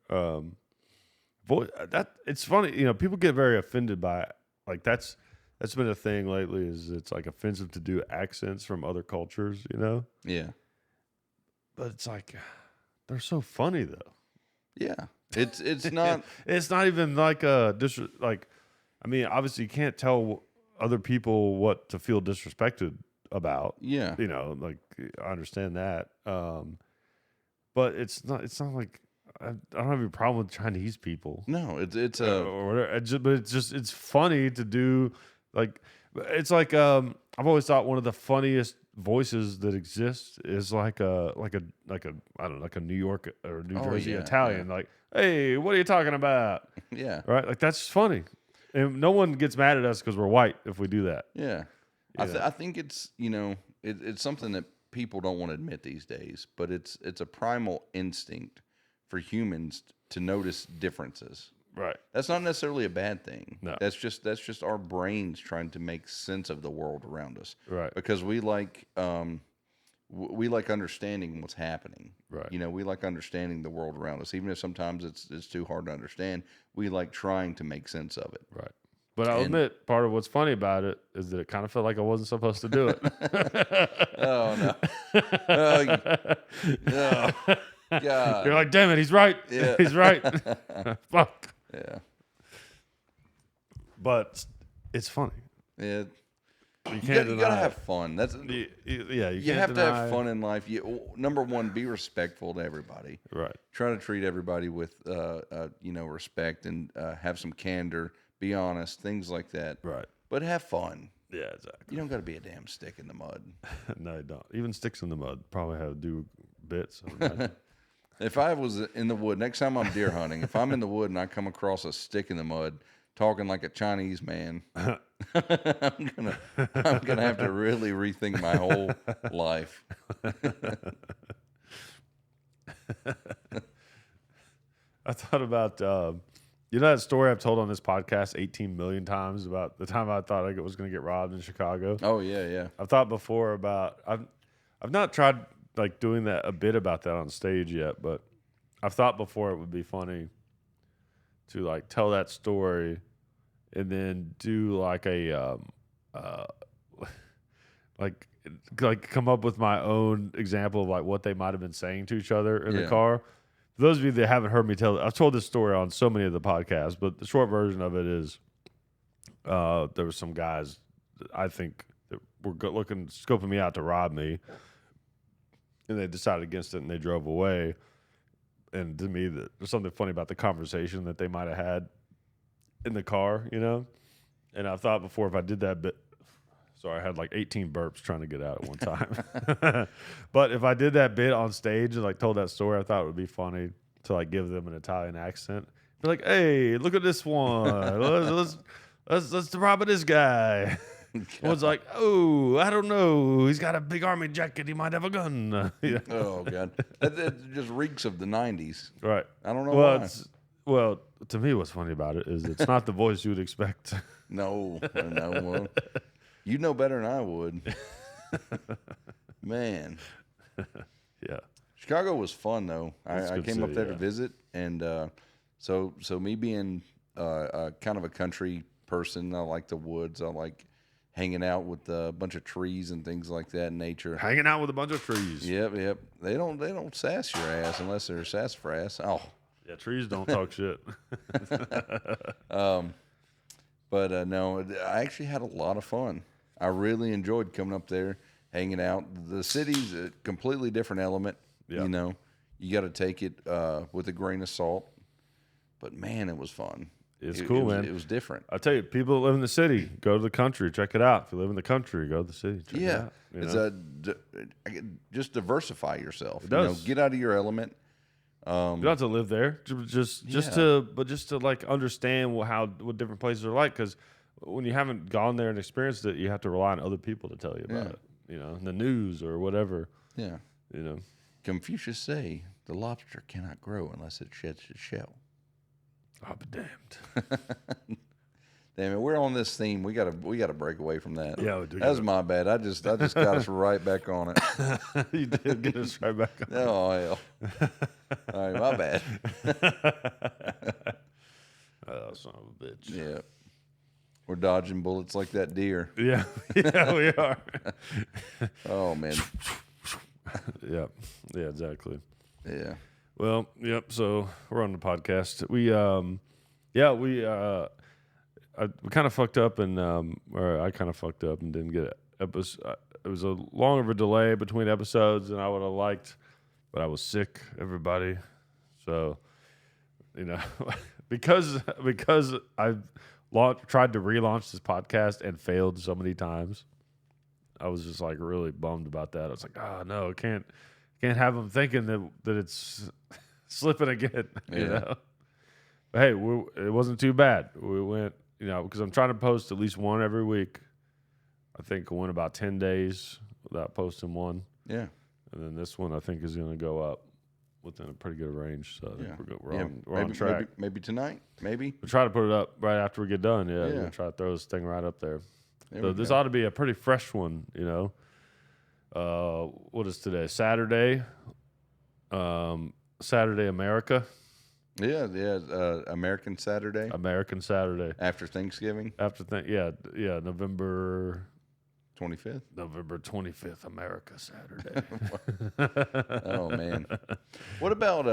It's funny. People get very offended by it. Like that's been a thing lately. Is it's like offensive to do accents from other cultures. Yeah. But it's like they're so funny though. Yeah. It's not. It's not even like I mean, obviously you can't tell other people what to feel disrespected about. Yeah. Like I understand that. But it's not like I don't have any problem with Chinese people. No, it's or whatever. But it's funny to do. Like it's like I've always thought one of the funniest voices that exists is like a I don't know, like a New York or New Jersey Italian. Like, hey, what are you talking about? Yeah. Right. Like that's funny, and no one gets mad at us because we're white if we do that. Yeah. I think it's it's something that people don't want to admit these days, but it's a primal instinct for humans to notice differences. Right. That's not necessarily a bad thing. No. That's just our brains trying to make sense of the world around us. Right. Because we like understanding what's happening. Right. We like understanding the world around us, even if sometimes it's too hard to understand. We like trying to make sense of it. Right. But I'll admit, part of what's funny about it is that it kind of felt like I wasn't supposed to do it. Oh, no. Oh, God. You're like, damn it, he's right. Yeah. He's right. Fuck. Yeah. But it's funny. Yeah. You You gotta have fun. That's you have to have fun in life. Number one, be respectful to everybody. Right. Try to treat everybody with respect and have some candor. Be honest, things like that. Right. But have fun. Yeah, exactly. You don't got to be a damn stick in the mud. No, you don't. Even sticks in the mud probably have to do bits. If I was in the wood, next time I'm deer hunting, if I'm in the wood and I come across a stick in the mud talking like a Chinese man, I'm gonna have to really rethink my whole life. I thought about that story I've told on this podcast 18 million times about the time I thought I was going to get robbed in Chicago. Oh yeah. I've thought before about I've not tried like doing that a bit about that on stage yet, but I've thought before it would be funny to like tell that story and then do like a like come up with my own example of like what they might have been saying to each other in the car. For those of you that haven't heard me tell it, I've told this story on so many of the podcasts, but the short version of it is there were some guys that I think that were scoping me out to rob me, and they decided against it and they drove away. And to me, there's something funny about the conversation that they might have had in the car, And I've thought before if I did that bit. Sorry, I had like 18 burps trying to get out at one time. But if I did that bit on stage and like told that story, I thought it would be funny to like give them an Italian accent. Be like, hey, look at this one. let's rob this guy. One's like, oh, I don't know. He's got a big army jacket. He might have a gun. Oh God, that just reeks of the '90s. Right. I don't know why. Well, to me, what's funny about it is it's not the voice you would expect. No. Well, you know better than I would. Man. Yeah. Chicago was fun though. I came up there to visit, and so me being kind of a country person, I like the woods. I like hanging out with a bunch of trees and things like that in nature. Hanging out with a bunch of trees. Yep. They don't sass your ass unless they're sassafras. Oh. Yeah, trees don't talk shit. But no, I actually had a lot of fun. I really enjoyed coming up there, hanging out. The city's a completely different element. Yeah. You know, you got to take it with a grain of salt. But man, it was fun. It's cool, man. It was different. I tell you, people that live in the city, go to the country, check it out. If you live in the country, go to the city, check it out. It's just diversify yourself. It does. Get out of your element. You don't have to live there, just to like understand what different places are like. Because when you haven't gone there and experienced it, you have to rely on other people to tell you about it. You know, the news or whatever. Yeah. You know, Confucius say the lobster cannot grow unless it sheds its shell. I'll be damned. Damn it, we're on this theme. We gotta break away from that. Yeah, we do. That was my bad. I just got us right back on it. You did get us right back on. Oh hell. All right, my bad. Oh, son of a bitch. Yeah. We're dodging bullets like that deer. Yeah, we are. Oh man. Yeah, exactly. Yeah. Well, yep. So we're on the podcast. We kind of fucked up, and or I kind of fucked up and didn't get episode. It was a longer of a delay between episodes than I would have liked, but I was sick, everybody. So, because I've tried to relaunch this podcast and failed so many times, I was just like really bummed about that. I was like, oh no, I can't have them thinking that it's slipping again. You know. But hey, it wasn't too bad. We went, because I'm trying to post at least one every week. I think I went about 10 days without posting one. Yeah. And then this one I think is going to go up within a pretty good range. So I think we're on track. Maybe tonight. Maybe we'll try to put it up right after we get done. Yeah. We're going to try to throw this thing right up there. So this ought to be a pretty fresh one. What is today? Saturday. Saturday, America. Yeah. American Saturday. American Saturday. After Thanksgiving. November 25th. November 25th, America Saturday. Oh man. What about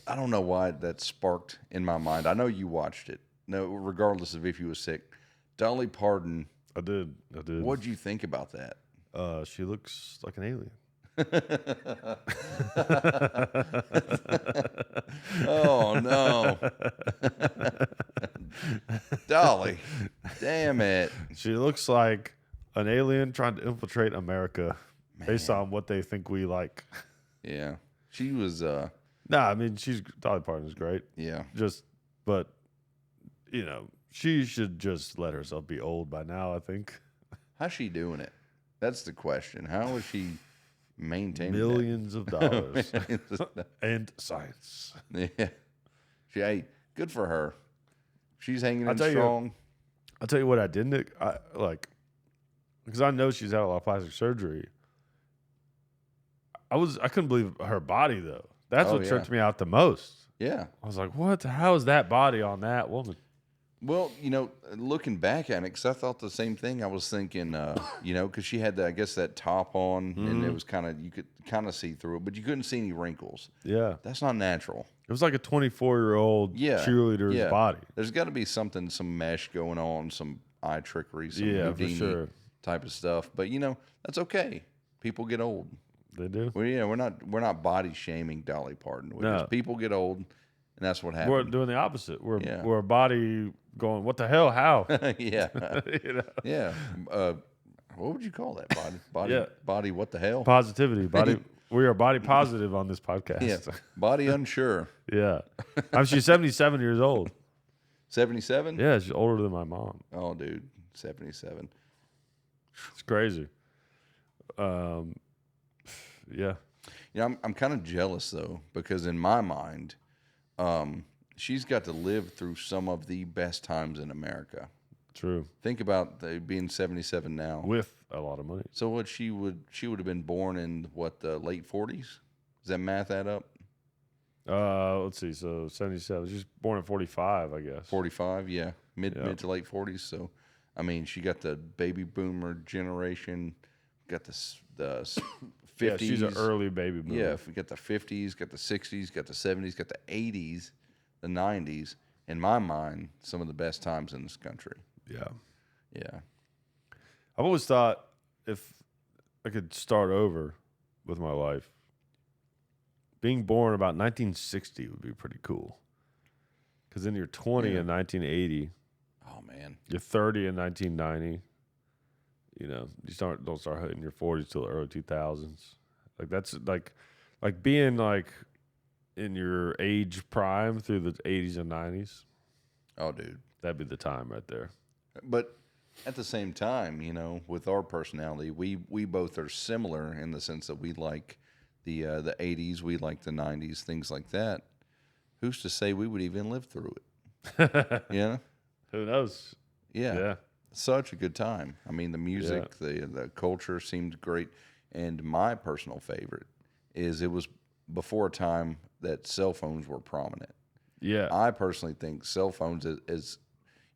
I don't know why that sparked in my mind. I know you watched it. No, regardless of if you were sick. Dolly Parton. I did. What'd you think about that? She looks like an alien. Oh no. Dolly. Damn it. She looks like an alien trying to infiltrate America based on what they think we like. Yeah. She was Dolly Parton's great. Yeah. But she should just let herself be old by now, I think. How's she doing it? That's the question. How is she maintaining millions of dollars and science? Yeah. Good for her. She's hanging in strong. I'll tell you what I didn't like, because I know she's had a lot of plastic surgery. I couldn't believe her body though. That's what tripped me out the most. Yeah. I was like, what? How is that body on that woman? Well, looking back at it, because I thought the same thing. I was thinking, because she had that top on, and it was you could kind of see through it, but you couldn't see any wrinkles. Yeah. That's not natural. It was like a 24-year-old cheerleader's body. There's got to be some mesh going on, some eye trickery, some Houdini type of stuff. But, that's okay. People get old. They do. We're not body shaming Dolly Parton. Just people get old, and that's what happens. We're doing the opposite. We're a body going, what the hell? How? Yeah. Yeah. What would you call that? Body. What the hell? Positivity. Body. We are body positive on this podcast. Yeah. Body unsure. Yeah. She's 77 years old. 77? Yeah, she's older than my mom. Oh, dude, 77. It's crazy. Yeah. I'm kind of jealous though, because in my mind, she's got to live through some of the best times in America. True. Think about being 77 now with a lot of money. So what she would have been born in the late 40s? Does that math add up? Let's see. So 77. She's born in 45, I guess. 45, yeah. Mid to late 40s. So I mean, she got the baby boomer generation, got the 50s. Yeah, she's an early baby boomer. Yeah, we got the 50s, got the 60s, got the 70s, got the 80s, the 90s. In my mind, some of the best times in this country. Yeah. Yeah. I've always thought if I could start over with my life, being born about 1960 would be pretty cool. Because then you're 20 in 1980. Oh, man. You're 30 in 1990. You know, don't start hitting your 40s till the early 2000s. Like that's like being like in your age prime through the 80s and 90s. Oh, dude. That'd be the time right there. But at the same time, you know, with our personality, we both are similar in the sense that we like the 80s, we like the 90s, things like that. Who's to say we would even live through it? Yeah. Who knows? Yeah. Such a good time. I mean, the music, the culture seemed great. And my personal favorite is it was before a time that cell phones were prominent. Yeah. I personally think cell phones, as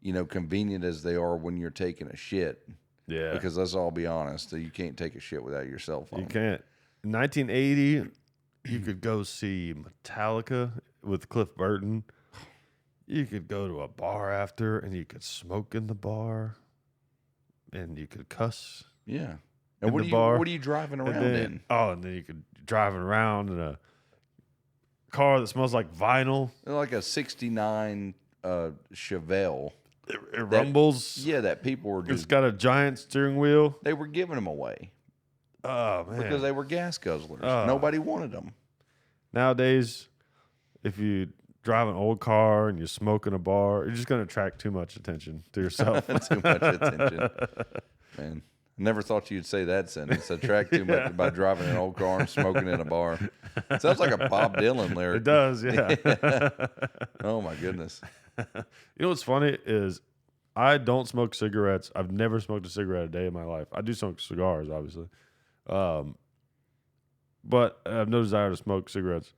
you know, convenient as they are when you're taking a shit. Yeah. Because let's all be honest, you can't take a shit without your cell phone. You can't. In 1980, you could go see Metallica with Cliff Burton. You could go to a bar after, and you could smoke in the bar, and you could cuss. Yeah. And what are you driving around in? Oh, and then you could driving around in a car that smells like vinyl. Like a 69 Chevelle. It rumbles. Yeah, that people were just... It's got a giant steering wheel. They were giving them away. Oh, man. Because they were gas guzzlers. Nobody wanted them. Nowadays, if you drive an old car and you smoke in a bar, you're just going to attract too much attention to yourself. Too much attention. Man, I never thought you'd say that sentence. Attract too much by driving an old car and smoking in a bar. Sounds like a Bob Dylan lyric. It does, yeah. Oh, my goodness. You know what's funny is I don't smoke cigarettes. I've never smoked a cigarette a day in my life. I do smoke cigars, obviously. But I have no desire to smoke cigarettes.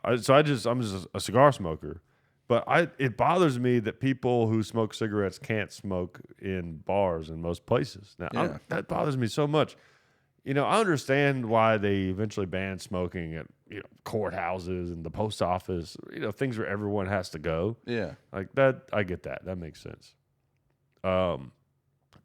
I'm just a cigar smoker. But it bothers me that people who smoke cigarettes can't smoke in bars in most places. Now, that bothers me so much. You know, I understand why they eventually banned smoking at courthouses and the post office, things where everyone has to go. Yeah. Like that, I get that. That makes sense. And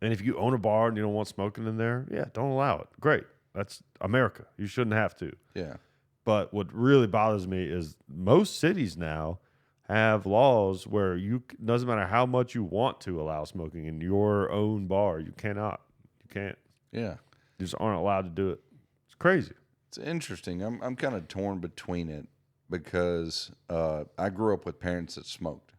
if you own a bar and you don't want smoking in there, don't allow it. Great. That's America. You shouldn't have to. Yeah. But what really bothers me is most cities now have laws where doesn't matter how much you want to allow smoking in your own bar, you cannot. You can't. Yeah. You just aren't allowed to do it. It's crazy. It's interesting. I'm kind of torn between it because I grew up with parents that smoked,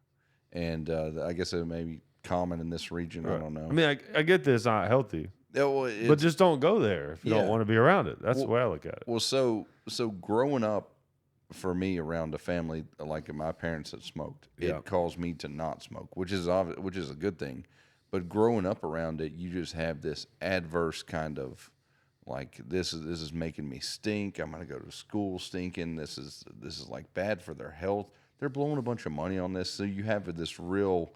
and I guess it may be common in this region. Right. I don't know. I mean, I get this not healthy, but just don't go there if you don't want to be around it. That's the way I look at it. Well, so growing up for me around a family like my parents that smoked, it caused me to not smoke, which is a good thing. But growing up around it, you just have this adverse kind of like this is making me stink. I'm gonna go to school stinking. This is like bad for their health. They're blowing a bunch of money on this, so you have this real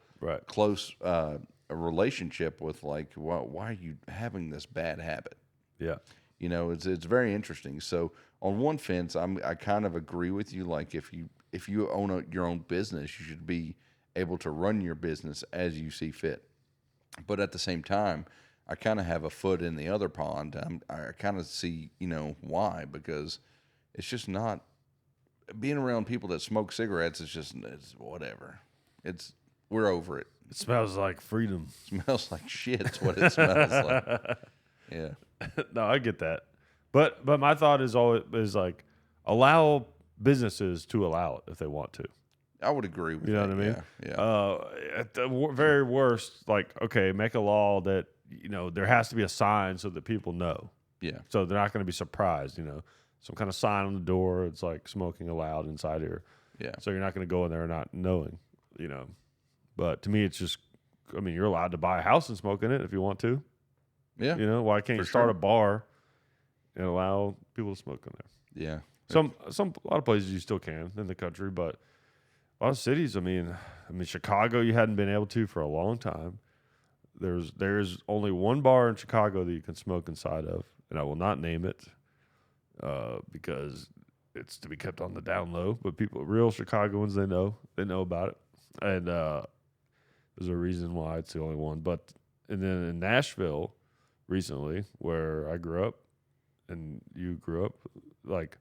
close a relationship with like, why are you having this bad habit? Yeah, it's very interesting. So on one fence, I kind of agree with you. Like if you own your own business, you should be able to run your business as you see fit. But at the same time, I kind of have a foot in the other pond. I kind of see, why, because it's just not being around people that smoke cigarettes. It's whatever. We're over it. It smells like freedom. It smells like shit. It's what it smells like. Yeah. No, I get that. But my thought is like allow businesses to allow it if they want to. I would agree with you. Know what I mean? Yeah. At the very worst, like, okay, make a law that, there has to be a sign so that people know. Yeah. So they're not going to be surprised, some kind of sign on the door. It's like smoking allowed inside here. Yeah. So you're not going to go in there not knowing, But to me, it's just, you're allowed to buy a house and smoke in it if you want to. Yeah. Why can't you start a bar and allow people to smoke in there? Yeah. A lot of places you still can in the country, but a lot of cities, Chicago, you hadn't been able to for a long time. there's only one bar in Chicago that you can smoke inside of, and I will not name it because it's to be kept on the down low. But real Chicagoans, they know about it, and there's a reason why it's the only one. But and then in Nashville, recently, where I grew up, and you grew up, like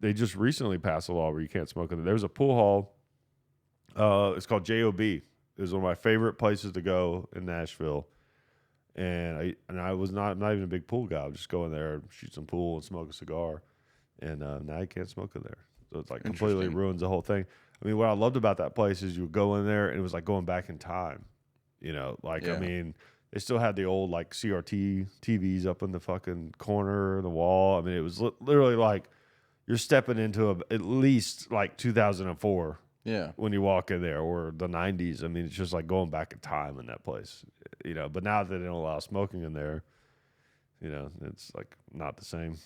they just recently passed a law where you can't smoke in there. There's a pool hall. It's called JOB. It was one of my favorite places to go in Nashville. And I was not even a big pool guy. I would just go in there, shoot some pool, and smoke a cigar. And now you can't smoke in there. So it's like completely ruins the whole thing. I mean, what I loved about that place is you would go in there, and it was like going back in time. You know, like, I mean, they still had the old like CRT TVs up in the fucking corner of the wall. I mean, it was literally like you're stepping into at least like 2004. Yeah. When you walk in there, or the 90s. I mean, it's just like going back in time in that place, you know. But now that they don't allow smoking in there, you know, it's like not the same.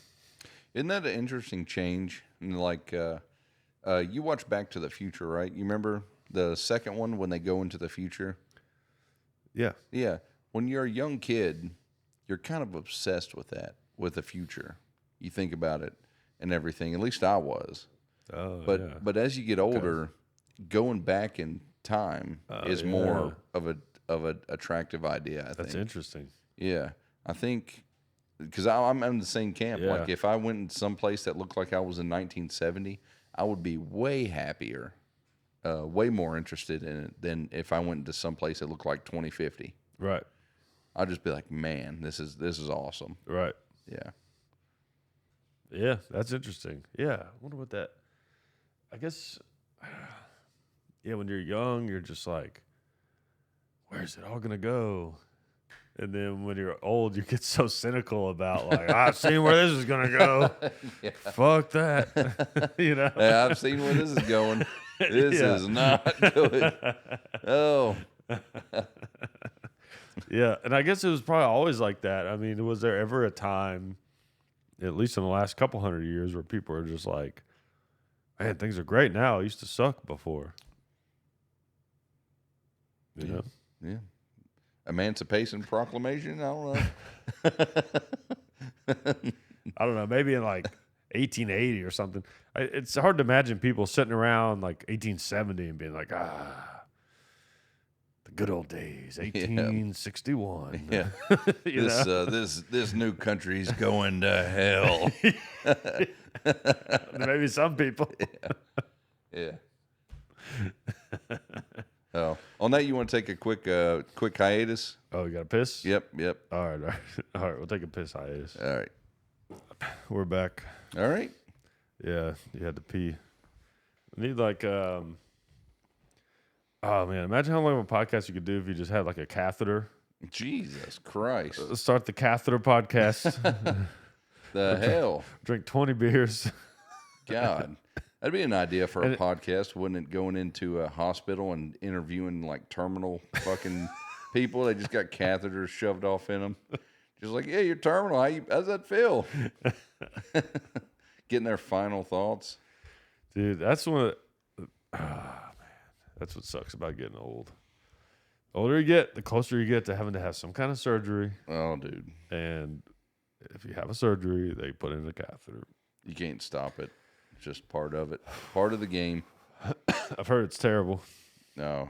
Isn't that an interesting change? And like, you watch Back to the Future, right? You remember the second one when they go into the future? Yeah. Yeah. When you're a young kid, you're kind of obsessed with that, with the future. You think about it and everything. At least I was. Oh, but as you get older, going back in time is more of a attractive idea. I think that's interesting. Yeah, I think because I'm in the same camp. Yeah. Like if I went in some place that looked like I was in 1970, I would be way happier, way more interested in it than if I went into some place that looked like 2050. Right. I'd just be like, man, this is awesome. Right. Yeah. Yeah, that's interesting. Yeah, I wonder what that. I guess. Yeah, when you're young, you're just like, where's it all gonna go? And then when you're old, you get so cynical about like, I've seen where this is gonna go. Yeah. Fuck that. You know. Yeah, I've seen where this is going. This is not good. Oh. Yeah, and I guess it was probably always like that. I mean, was there ever a time, at least in the last couple hundred years, where people are just like, man, things are great now. It used to suck before. You know? Yeah. Emancipation Proclamation? I don't know. I don't know. Maybe in like 1880 or something. It's hard to imagine people sitting around like 1870 and being like, the good old days, 1861. Yeah. This new country's going to hell. Maybe some people. Yeah. Oh, on that, you want to take a quick hiatus? Oh, you got to piss? Yep. All right. We'll take a piss hiatus. All right. We're back. All right. Yeah, you had to pee. We need like, oh man, imagine how long of a podcast you could do if you just had like a catheter. Jesus Christ. Let's start the catheter podcast. The hell? Drink 20 beers. God. That'd be an idea for a podcast, wouldn't it? Going into a hospital and interviewing like terminal fucking people. They just got catheters shoved off in them. Just like, yeah, you're terminal. How's that feel? Getting their final thoughts. Dude, that's one of man, that's what sucks about getting old. The older you get, the closer you get to having to have some kind of surgery. Oh, dude. And if you have a surgery, they put in a catheter. You can't stop it. It's just part of it. Part of the game. I've heard it's terrible. No.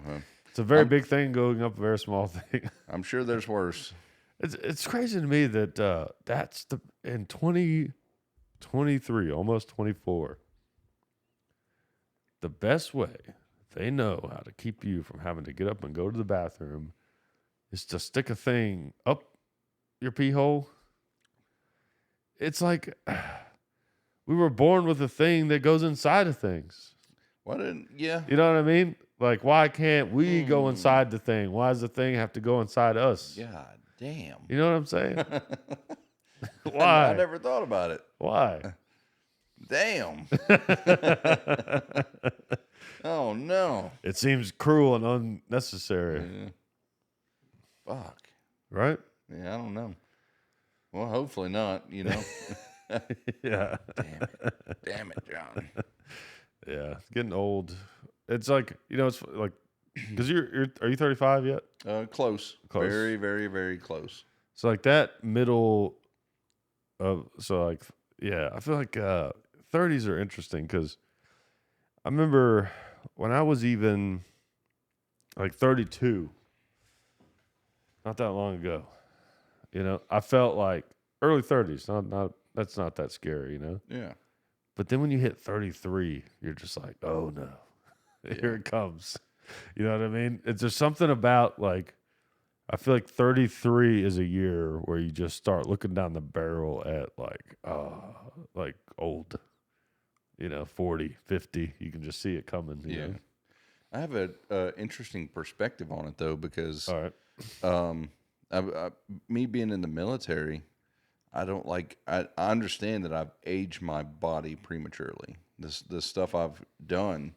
It's a very big thing going up a very small thing. I'm sure there's worse. It's crazy to me that that's in 2023, almost 24. The best way they know how to keep you from having to get up and go to the bathroom is to stick a thing up your pee hole. It's like we were born with a thing that goes inside of things. Why didn't? Yeah. You know what I mean? Like, why can't we go inside the thing? Why does the thing have to go inside us? God damn. You know what I'm saying? Why? I never thought about it. Why? Damn. Oh, no. It seems cruel and unnecessary. Yeah. Fuck. Right? Yeah, I don't know. Well, hopefully not, you know. Yeah. Damn it, John. Yeah. Getting old. It's like, you know, it's like Because are you 35 yet? Close. Close. Very, very, very close. So like that middle of I feel like 30s are interesting because I remember when I was even like 32, not that long ago. I felt like early 30s. Not that's not that scary. Yeah. But then when you hit 33, you're just like, oh no, here it comes. You know what I mean? It's just something about like, I feel like 33 is a year where you just start looking down the barrel at like old, 40, 50. You can just see it coming. You know? I have a interesting perspective on it though, because All right. me being in the military, I don't like. I understand that I've aged my body prematurely. The stuff I've done,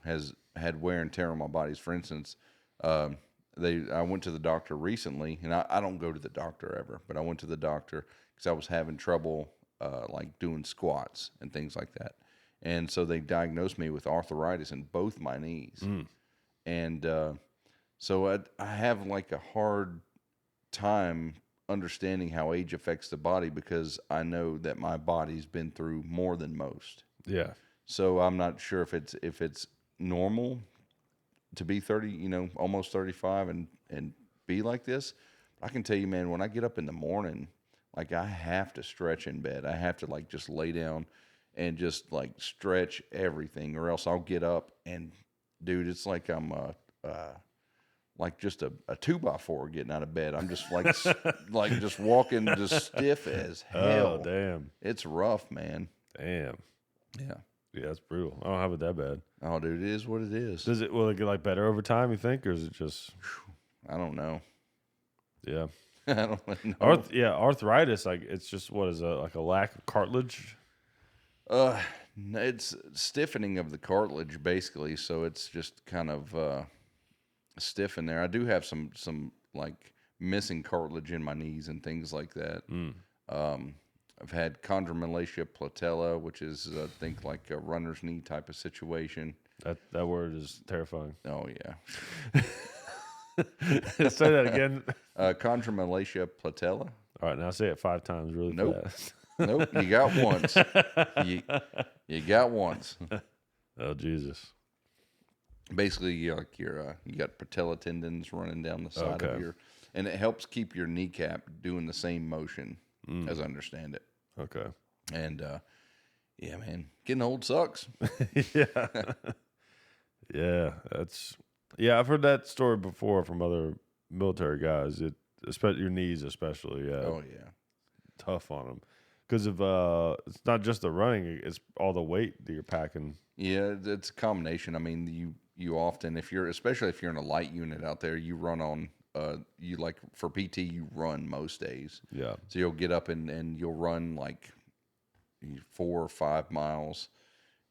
has had wear and tear on my bodies. For instance, I went to the doctor recently, and I don't go to the doctor ever, but I went to the doctor because I was having trouble like doing squats and things like that, and so they diagnosed me with arthritis in both my knees, and so I have like a hard time understanding how age affects the body because I know that my body's been through more than most. Yeah. So I'm not sure if it's normal to be 30, almost 35 and be like this. I can tell you, man, when I get up in the morning, like I have to stretch in bed. I have to like just lay down and just like stretch everything, or else I'll get up and, dude, it's like I'm like just a 2x4 getting out of bed. I'm just like like just walking just stiff as hell. Oh, damn. It's rough, man. Damn. Yeah. Yeah, that's brutal. I don't have it that bad. Oh, dude, it is what it is. Will it get like better over time, you think, or is it just? I don't know. Yeah. I don't know. Arthritis, like it's just what is like a lack of cartilage? It's stiffening of the cartilage basically, so it's just kind of stiff in there. I do have some like missing cartilage in my knees and things like that. I've had chondromalacia patella, which is I think like a runner's knee type of situation. That word is terrifying. Oh yeah. Say that again. Chondromalacia patella. All right, now say it 5 times really fast. Nope, you got once. You got once. Oh Jesus. Basically, you got patella tendons running down the side of and it helps keep your kneecap doing the same motion, as I understand it. Okay. And yeah, man, getting old sucks. Yeah. Yeah, I've heard that story before from other military guys. Especially your knees, especially. Yeah. Oh yeah. Tough on them because of it's not just the running; it's all the weight that you're packing. Yeah, it's a combination. I mean, you often, especially if you're in a light unit out there, you run on. You like for PT, you run most days. Yeah. So you'll get up and you'll run like 4 or 5 miles,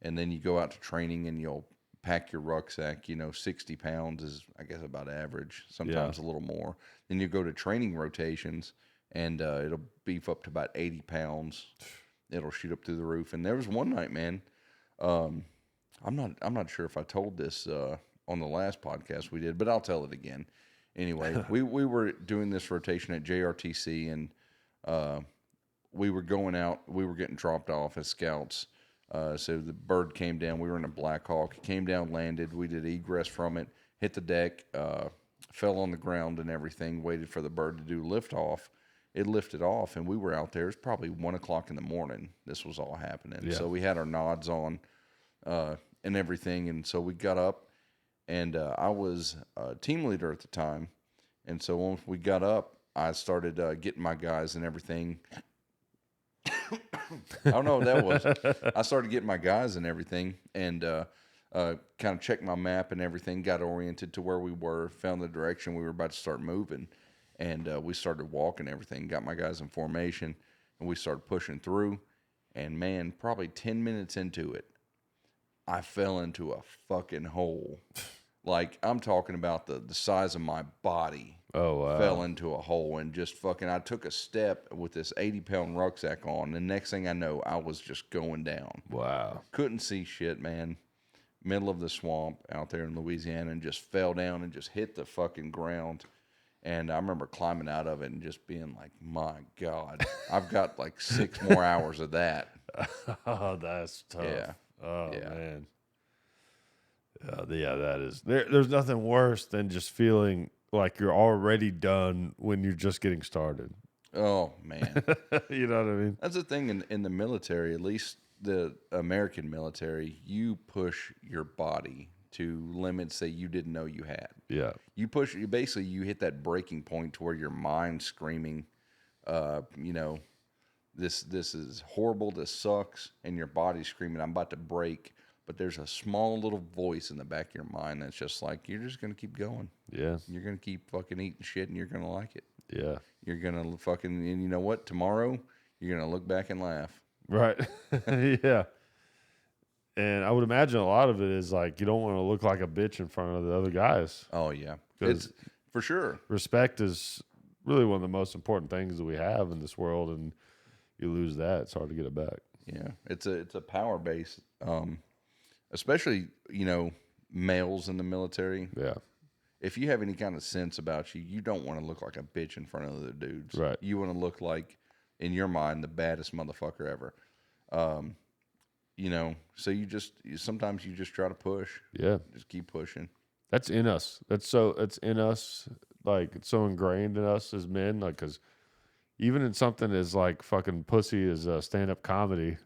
and then you go out to training and you'll pack your rucksack. 60 pounds is I guess about average. Sometimes a little more. Then you go to training rotations, and it'll beef up to about 80 pounds. It'll shoot up through the roof. And there was one night, man. I'm not sure if I told this on the last podcast we did, but I'll tell it again. Anyway, we were doing this rotation at JRTC, and we were going out. We were getting dropped off as scouts. So the bird came down. We were in a Black Hawk. It came down, landed. We did egress from it, hit the deck, fell on the ground and everything, waited for the bird to do liftoff. It lifted off, and we were out there. It was probably 1 o'clock in the morning. This was all happening. Yeah. So we had our nods on and everything, and so we got up. And I was team leader at the time. And so once we got up, I started getting my guys and everything. I don't know what that was. I started getting my guys and everything and kind of checked my map and everything, got oriented to where we were, found the direction we were about to start moving. And we started walking everything, got my guys in formation, and we started pushing through. And, man, probably 10 minutes into it, I fell into a fucking hole. Like, I'm talking about the size of my body. Oh, wow. Fell into a hole and just fucking, I took a step with this 80-pound rucksack on. And next thing I know, I was just going down. Wow. Couldn't see shit, man. middle of the swamp out there in Louisiana and just fell down and just hit the fucking ground. And I remember climbing out of it and just being like, my God, I've got like 6 more hours of that. Oh, that's tough. Yeah. Oh, Yeah. man. Yeah, that is. There's nothing worse than just feeling like you're already done when you're just getting started. Oh, man. You know what I mean? That's the thing in the military, at least the American military, you push your body to limits that you didn't know you had. Yeah. You hit that breaking point to where your mind's screaming, this is horrible, this sucks, and your body's screaming, I'm about to break. But there's a small little voice in the back of your mind that's just like, you're just gonna keep going. Yeah. You're gonna keep fucking eating shit, and you're gonna like it. Yeah. You're gonna and you know what? Tomorrow, you're gonna look back and laugh. Right. Yeah. And I would imagine a lot of it is like you don't want to look like a bitch in front of the other guys. Oh yeah, Because it's for sure. respect is really one of the most important things that we have in this world, and you lose that, it's hard to get it back. Yeah, it's a power base, especially males in the military. Yeah. If you have any kind of sense about you, you don't want to look like a bitch in front of other dudes. Right. You want to look like, in your mind, the baddest motherfucker ever. So sometimes you just try to push. Yeah. Just keep pushing. That's in us. It's in us. Like, it's so ingrained in us as men. Like, because even in something as like fucking pussy as stand-up comedy,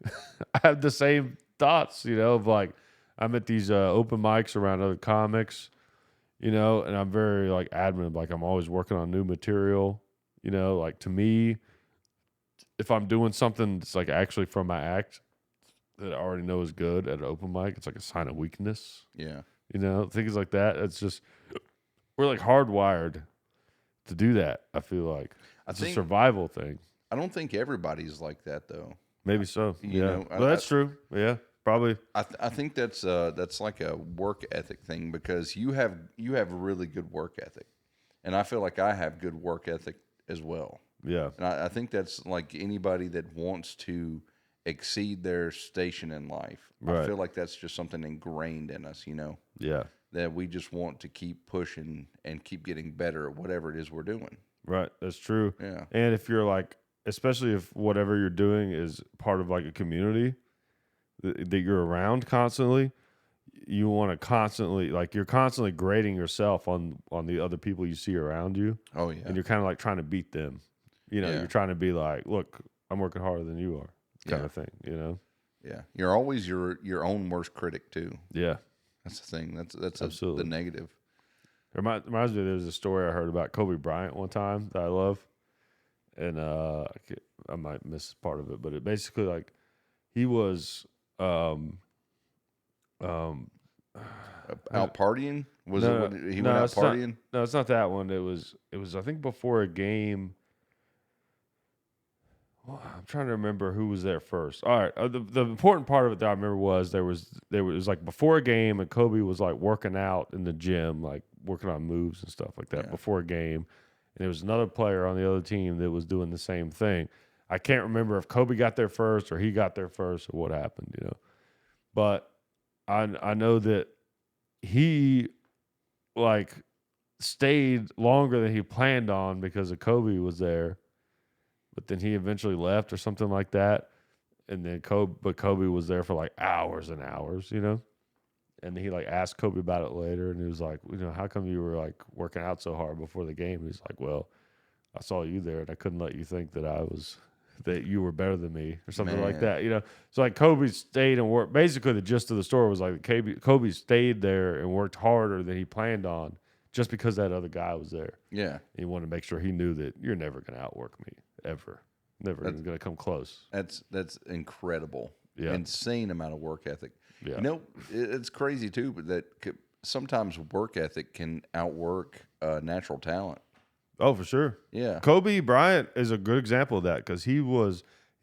I have the same thoughts, of like, I'm at these open mics around other comics, and I'm very like adamant, like I'm always working on new material, like to me, if I'm doing something that's like actually from my act that I already know is good at an open mic, it's like a sign of weakness, Yeah. Things like that. It's just, we're like hardwired to do that. I feel like it's a survival thing. I don't think everybody's like that though. Maybe so. Well, that's true. Yeah, probably. I think that's like a work ethic thing because you have really good work ethic, and I feel like I have good work ethic as well. Yeah, and I think that's like anybody that wants to exceed their station in life. Right. I feel like that's just something ingrained in us. Yeah. That we just want to keep pushing and keep getting better at whatever it is we're doing. Right. That's true. Yeah. And if you're like, especially if whatever you're doing is part of like a community that you're around constantly, you want to constantly, like, you're constantly grading yourself on the other people you see around you. Oh yeah. And you're kind of like trying to beat them. You're trying to be like, look, I'm working harder than you are, kind of thing. Yeah. You're always your own worst critic too. Yeah. That's the thing. That's Absolutely the negative. It reminds me, there's a story I heard about Kobe Bryant one time that I love, and I might miss part of it, but it basically, like, he was Out partying? He went out partying? No, it's not that one. It was I think before a game. Well, I'm trying to remember who was there first. All right, the important part of it that I remember was it was like before a game, and Kobe was like working out in the gym, like working on moves and stuff like that before a game, and there was another player on the other team that was doing the same thing. I can't remember if Kobe got there first or he got there first or what happened, but I know that he like stayed longer than he planned on because of Kobe was there. But then he eventually left or something like that. And then Kobe was there for like hours and hours, And he like asked Kobe about it later, and he was like, how come you were like working out so hard before the game? He's like, well, I saw you there, and I couldn't let you think that you were better than me or something like that, So like Kobe stayed and worked. Basically, the gist of the story was like Kobe stayed there and worked harder than he planned on just because that other guy was there. Yeah, he wanted to make sure he knew that you're never going to outwork me. Ever. Never even going to come close. That's incredible. Yeah. Insane amount of work ethic. Yeah. It's crazy too, but that sometimes work ethic can outwork natural talent. Oh, for sure. Yeah. Kobe Bryant is a good example of that because he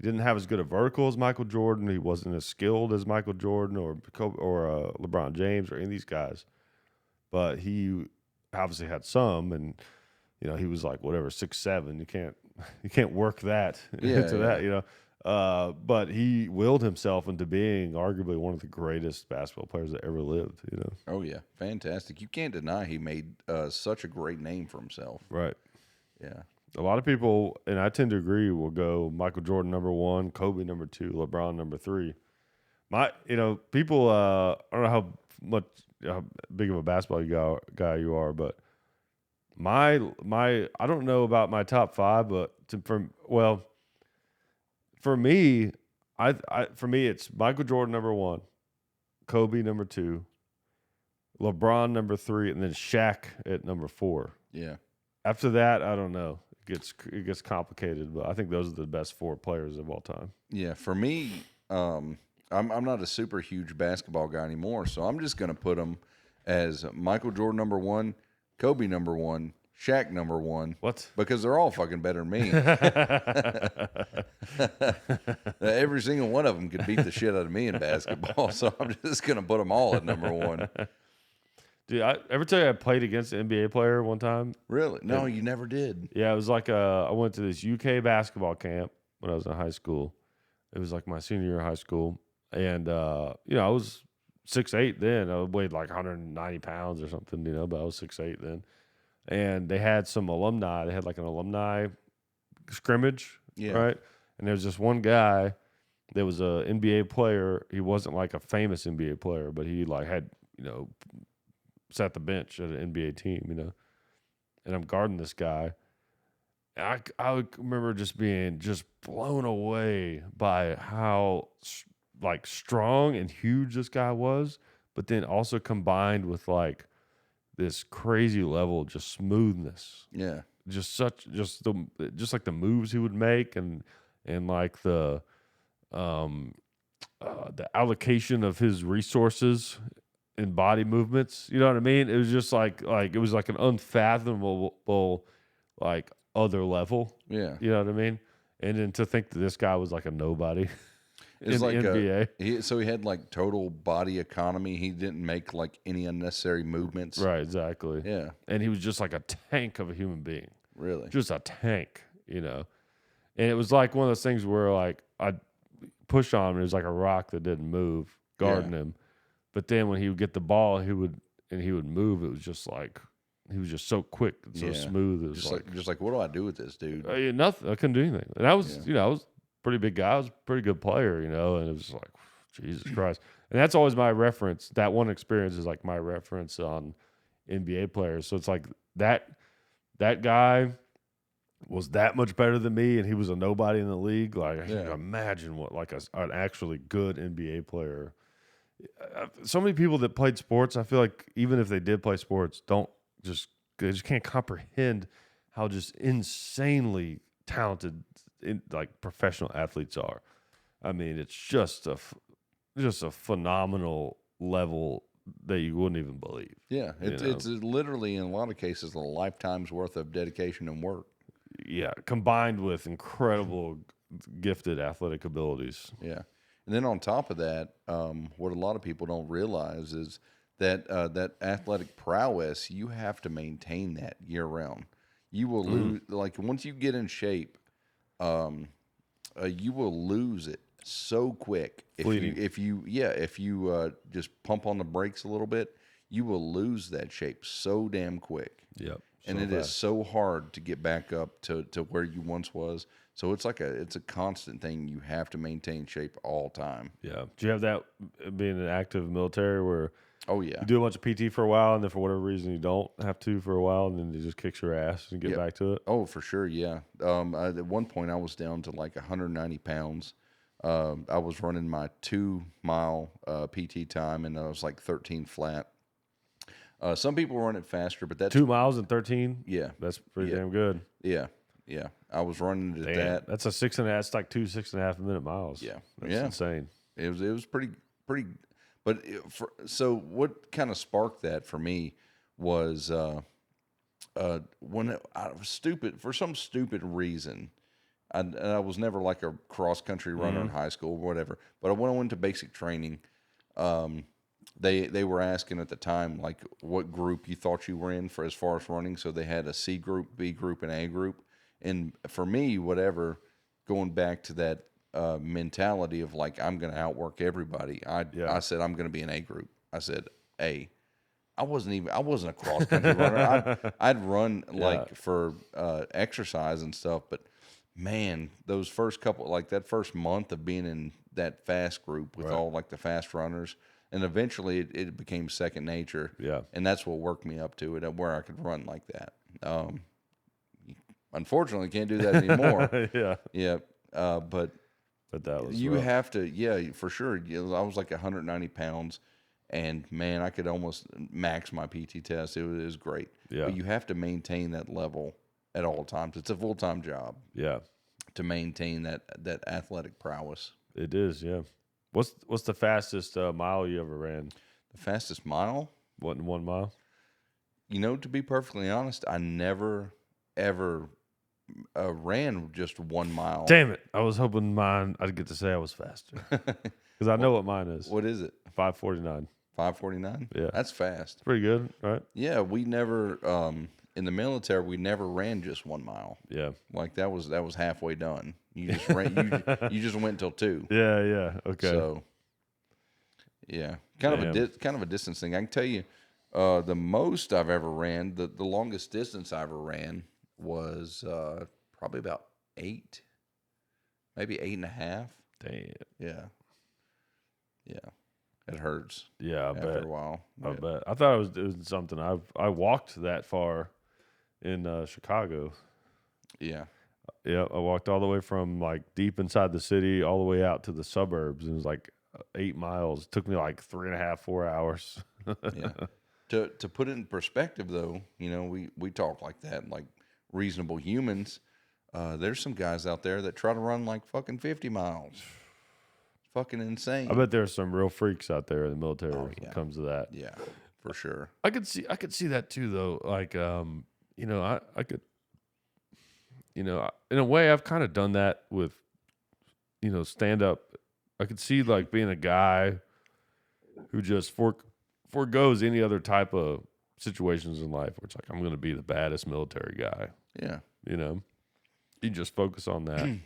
didn't have as good a vertical as Michael Jordan. He wasn't as skilled as Michael Jordan or LeBron James or any of these guys. But he obviously had some, and he was like whatever 6'7". You can't work that into that. But he willed himself into being arguably one of the greatest basketball players that ever lived. You know. Oh yeah, fantastic. You can't deny he made such a great name for himself. Right. Yeah. A lot of people, and I tend to agree, will go Michael Jordan number 1, Kobe number 2, LeBron number 3. People. I don't know how big of a basketball guy you are, but my I don't know about my top 5, but for me, for me it's Michael Jordan number 1, Kobe number 2, LeBron number 3, and then Shaq at number 4. Yeah. After that, I don't know. It gets complicated, but I think those are the best 4 players of all time. Yeah. For me, I'm not a super huge basketball guy anymore, so I'm just gonna put them as Michael Jordan number 1, Kobe number 1, Shaq number 1. What? Because they're all fucking better than me. Every single one of them could beat the shit out of me in basketball, so I'm just gonna put them all at number 1. Dude, I ever tell you I played against an NBA player one time? Really? No, you never did. Yeah, it was like I went to this UK basketball camp when I was in high school. It was like my senior year of high school. And, I was 6'8" then. I weighed like 190 pounds or something, but I was 6'8" then. And they had some alumni. They had like an alumni scrimmage, right? And there was this one guy that was a NBA player. He wasn't like a famous NBA player, but he like had, sat the bench at an NBA team, and I'm guarding this guy. And I remember just being blown away by how like strong and huge this guy was, but then also combined with like this crazy level of just smoothness. Yeah. Just like the moves he would make and like the allocation of his resources in body movements, you know what I mean? It was just like it was like an unfathomable like other level. Yeah. You know what I mean? And then to think that this guy was like a nobody in It's the like NBA. So he had like total body economy. He didn't make like any unnecessary movements. Right, exactly. Yeah. And he was just like a tank of a human being. Really? Just a tank, And it was like one of those things where like I'd push on him and it was like a rock that didn't move, guarding him. But then when he would get the ball, he would move. It was just like he was just so quick and so smooth. It was just like what do I do with this dude? Nothing. I couldn't do anything. And I was, I was a pretty big guy. I was a pretty good player, And it was like, Jesus Christ. And that's always my reference. That one experience is like my reference on NBA players. So it's like that guy was that much better than me, and he was a nobody in the league. Like I can imagine what like an actually good NBA player. So many people that played sports, I feel like even if they did play sports, they just can't comprehend how just insanely talented like professional athletes are. I mean, it's just a phenomenal level that you wouldn't even believe. Yeah, it's literally in a lot of cases a lifetime's worth of dedication and work. Yeah, combined with incredible gifted athletic abilities. Yeah. And then on top of that, what a lot of people don't realize is that that athletic prowess, you have to maintain that year round. You will lose, like once you get in shape, you will lose it so quick. If you just pump on the brakes a little bit, you will lose that shape so damn quick. Yep. And it is so hard to get back up to where you once was. So it's a constant thing. You have to maintain shape all time. Yeah. Do you have that being an active military where you do a bunch of PT for a while and then for whatever reason you don't have to for a while and then it just kicks your ass and get back to it? Oh, for sure. Yeah. At one point I was down to like 190 pounds. I was running my 2-mile PT time and I was like 13 flat. Some people run it faster, but that's 2 miles and 13. Yeah, that's pretty damn good. Yeah. I was running it at that. That's a 6.5. It's like 2 6.5 minute miles. Yeah, that's insane. It was pretty. But so what kind of sparked that for me was when I was stupid for some stupid reason. I was never like a cross country runner in high school or whatever. But when I went to basic training, they were asking at the time like what group you thought you were in for as far as running. So they had a C group, B group, and A group. And for me, going back to that mentality of like I'm going to outwork everybody. I said I'm going to be an A group. I said A. I wasn't a cross country runner. I'd run like for exercise and stuff, but man, those first couple, like that first month of being in that fast group with all like the fast runners, and eventually it became second nature. Yeah. And that's what worked me up to it, where I could run like that. Unfortunately, can't do that anymore. Yeah. But that was you rough. have to, for sure. I was like 190 pounds, and man, I could almost max my PT test. It was great. Yeah. But you have to maintain that level at all times. It's a full-time job. Yeah. To maintain that athletic prowess. It is, yeah. What's the fastest mile you ever ran? The fastest mile? 1 mile? To be perfectly honest, I never, ever ran just 1 mile. Damn it. I was hoping I'd get to say I was faster. Because I know what mine is. What is it? 5:49. 5:49? Yeah. That's fast. Pretty good, right? Yeah, we never, in the military, we never ran just 1 mile. Yeah. Like that was halfway done. You just ran, you just went till 2. Yeah, okay. So, yeah, kind of a distance thing. I can tell you, the most I've ever ran, the longest distance I ever ran was probably about 8, maybe 8.5. Damn. Yeah. It hurts. Yeah, I after bet. a while. I bet. I thought I was doing something. I walked that far in Chicago. Yeah. Yeah, I walked all the way from like deep inside the city all the way out to the suburbs. It was like 8 miles. It took me like 3.5, 4 hours. Yeah. To put it in perspective, though, we talk like that, like reasonable humans. There's some guys out there that try to run like fucking 50 miles. It's fucking insane. I bet there's some real freaks out there in the military when yeah. it comes to that. Yeah, for sure. I could see that too, though. Like, I could, in a way, I've kind of done that with, stand up. I could see like being a guy who just forgoes any other type of situations in life where it's like, I'm going to be the baddest military guy. Yeah. You just focus on that.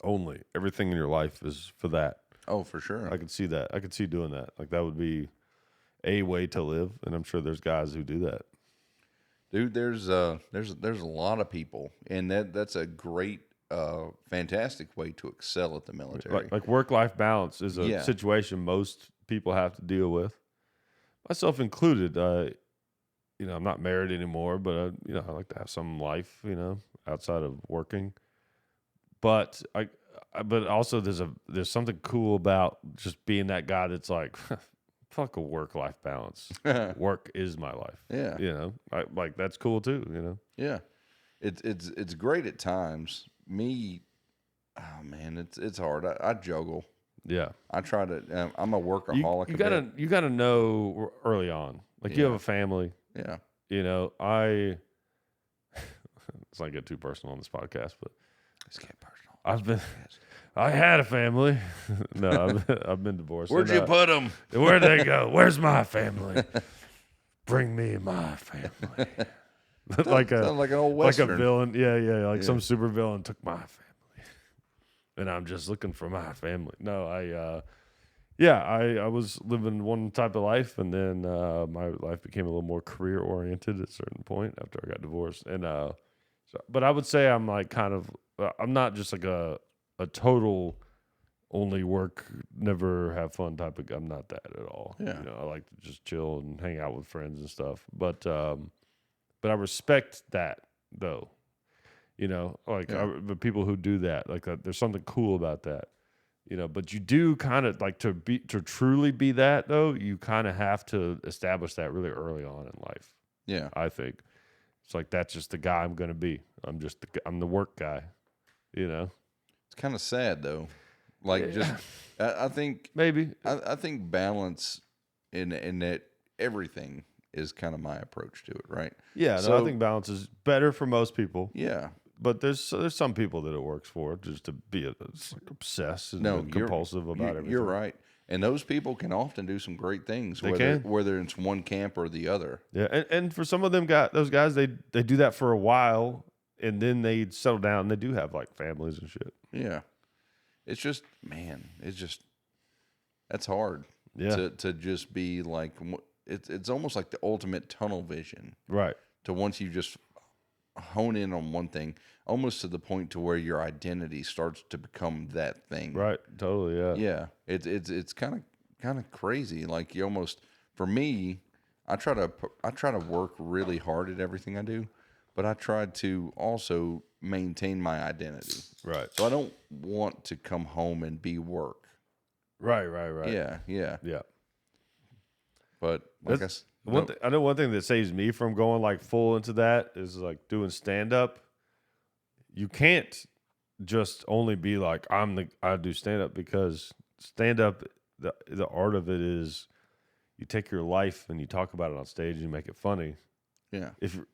Only. Everything in your life is for that. Oh, for sure. I could see that. I could see doing that. Like that would be a way to live, and I'm sure there's guys who do that. Dude, there's a lot of people, and that's a great, fantastic way to excel at the military. Like work-life balance is a situation most people have to deal with, myself included. I'm not married anymore, but I like to have some life, outside of working. But but also there's something cool about just being that guy that's like, fuck a work-life balance. Work is my life. Yeah. Like that's cool too. Yeah, it's great at times. Me, oh man, it's hard. I juggle. Yeah, I try to. I'm a workaholic. You gotta know early on. Like you have a family. Yeah. Let's not get too personal on this podcast, but let's get personal. I had a family. No, I've been divorced. Where'd you put them? Where'd they go? Where's my family? Bring me my family. like an old Western. Like a villain. Yeah. Like some super villain took my family. And I'm just looking for my family. No, I was living one type of life, and then my life became a little more career oriented at a certain point after I got divorced. And but I would say I'm like kind of I'm not just like a total only work, never have fun type of guy. I'm not that at all. Yeah. I like to just chill and hang out with friends and stuff. But I respect that though. The people who do that, like there's something cool about that. But you do kind of like to truly be that though, you kind of have to establish that really early on in life. Yeah. I think it's like, that's just the guy I'm going to be. I'm the work guy, It's kind of sad though. Like I think maybe, I think balance in that everything is kind of my approach to it. Right. Yeah. So, I think balance is better for most people. Yeah. But there's some people that it works for just to be obsessed and compulsive about everything. You're right. And those people can often do some great things, whether it's one camp or the other. Yeah, and for some of them, those guys, they do that for a while, and then they settle down, and they do have like families and shit. Yeah, it's just, man, that's hard. Yeah. To just be like, it's almost like the ultimate tunnel vision. Right. To once you just hone in on one thing, almost to the point to where your identity starts to become that thing. Right. Totally. Yeah. Yeah. It's kind of crazy. Like you almost, for me, I try to work really hard at everything I do, but I try to also maintain my identity. Right. So I don't want to come home and be work. Right. Right. Yeah. Yeah. But like I I know one thing that saves me from going like full into that is like doing stand up. You can't just only be like I do stand up, because stand up, the art of it is you take your life and you talk about it on stage and you make it funny. yeah.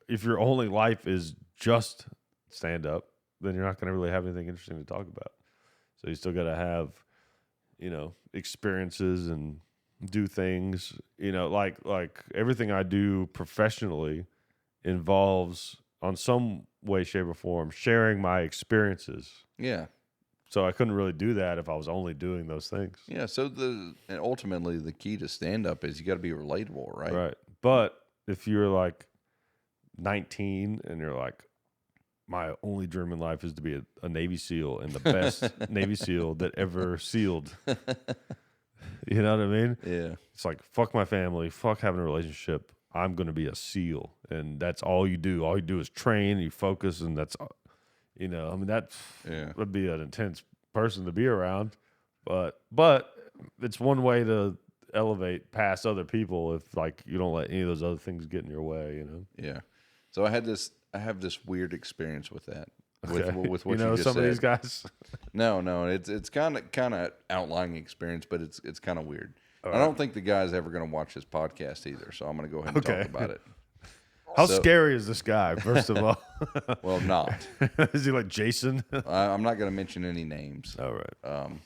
If your only life is just stand up, then you're not going to really have anything interesting to talk about. So you still got to have, experiences and do things, like everything I do professionally involves on some way, shape, or form sharing my experiences. Yeah. So I couldn't really do that if I was only doing those things. Yeah. So and ultimately the key to stand up is you got to be relatable, right? Right. But if you're like 19 and you're like, my only dream in life is to be a Navy SEAL and the best Navy SEAL that ever sealed. You know what I mean? Yeah. It's like, fuck my family, fuck having a relationship. I'm going to be a SEAL. And that's all you do. All you do is train, you focus, and that's, that would be an intense person to be around. But it's one way to elevate past other people if like you don't let any of those other things get in your way, Yeah. So I have this weird experience with that. Okay. With what you just some said. of these guys. No, it's kind of outlying experience, but it's kind of weird. All I don't think the guy's ever going to watch this podcast either, so I'm going to go ahead and talk about it. How scary is this guy? First of all, well, not. Is he like Jason? I'm not going to mention any names. All right.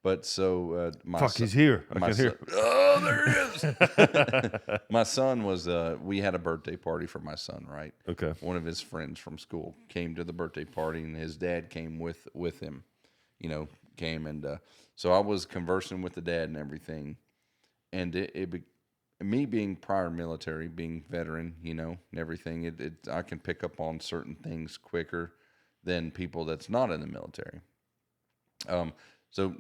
But so my Fuck, he's here. I can hear. Oh, there he is. My son was. We had a birthday party for my son. Right. Okay. One of his friends from school came to the birthday party, and his dad came with him. Came and so I was conversing with the dad and everything, and me being prior military, being veteran, and everything, I can pick up on certain things quicker than people that's not in the military. So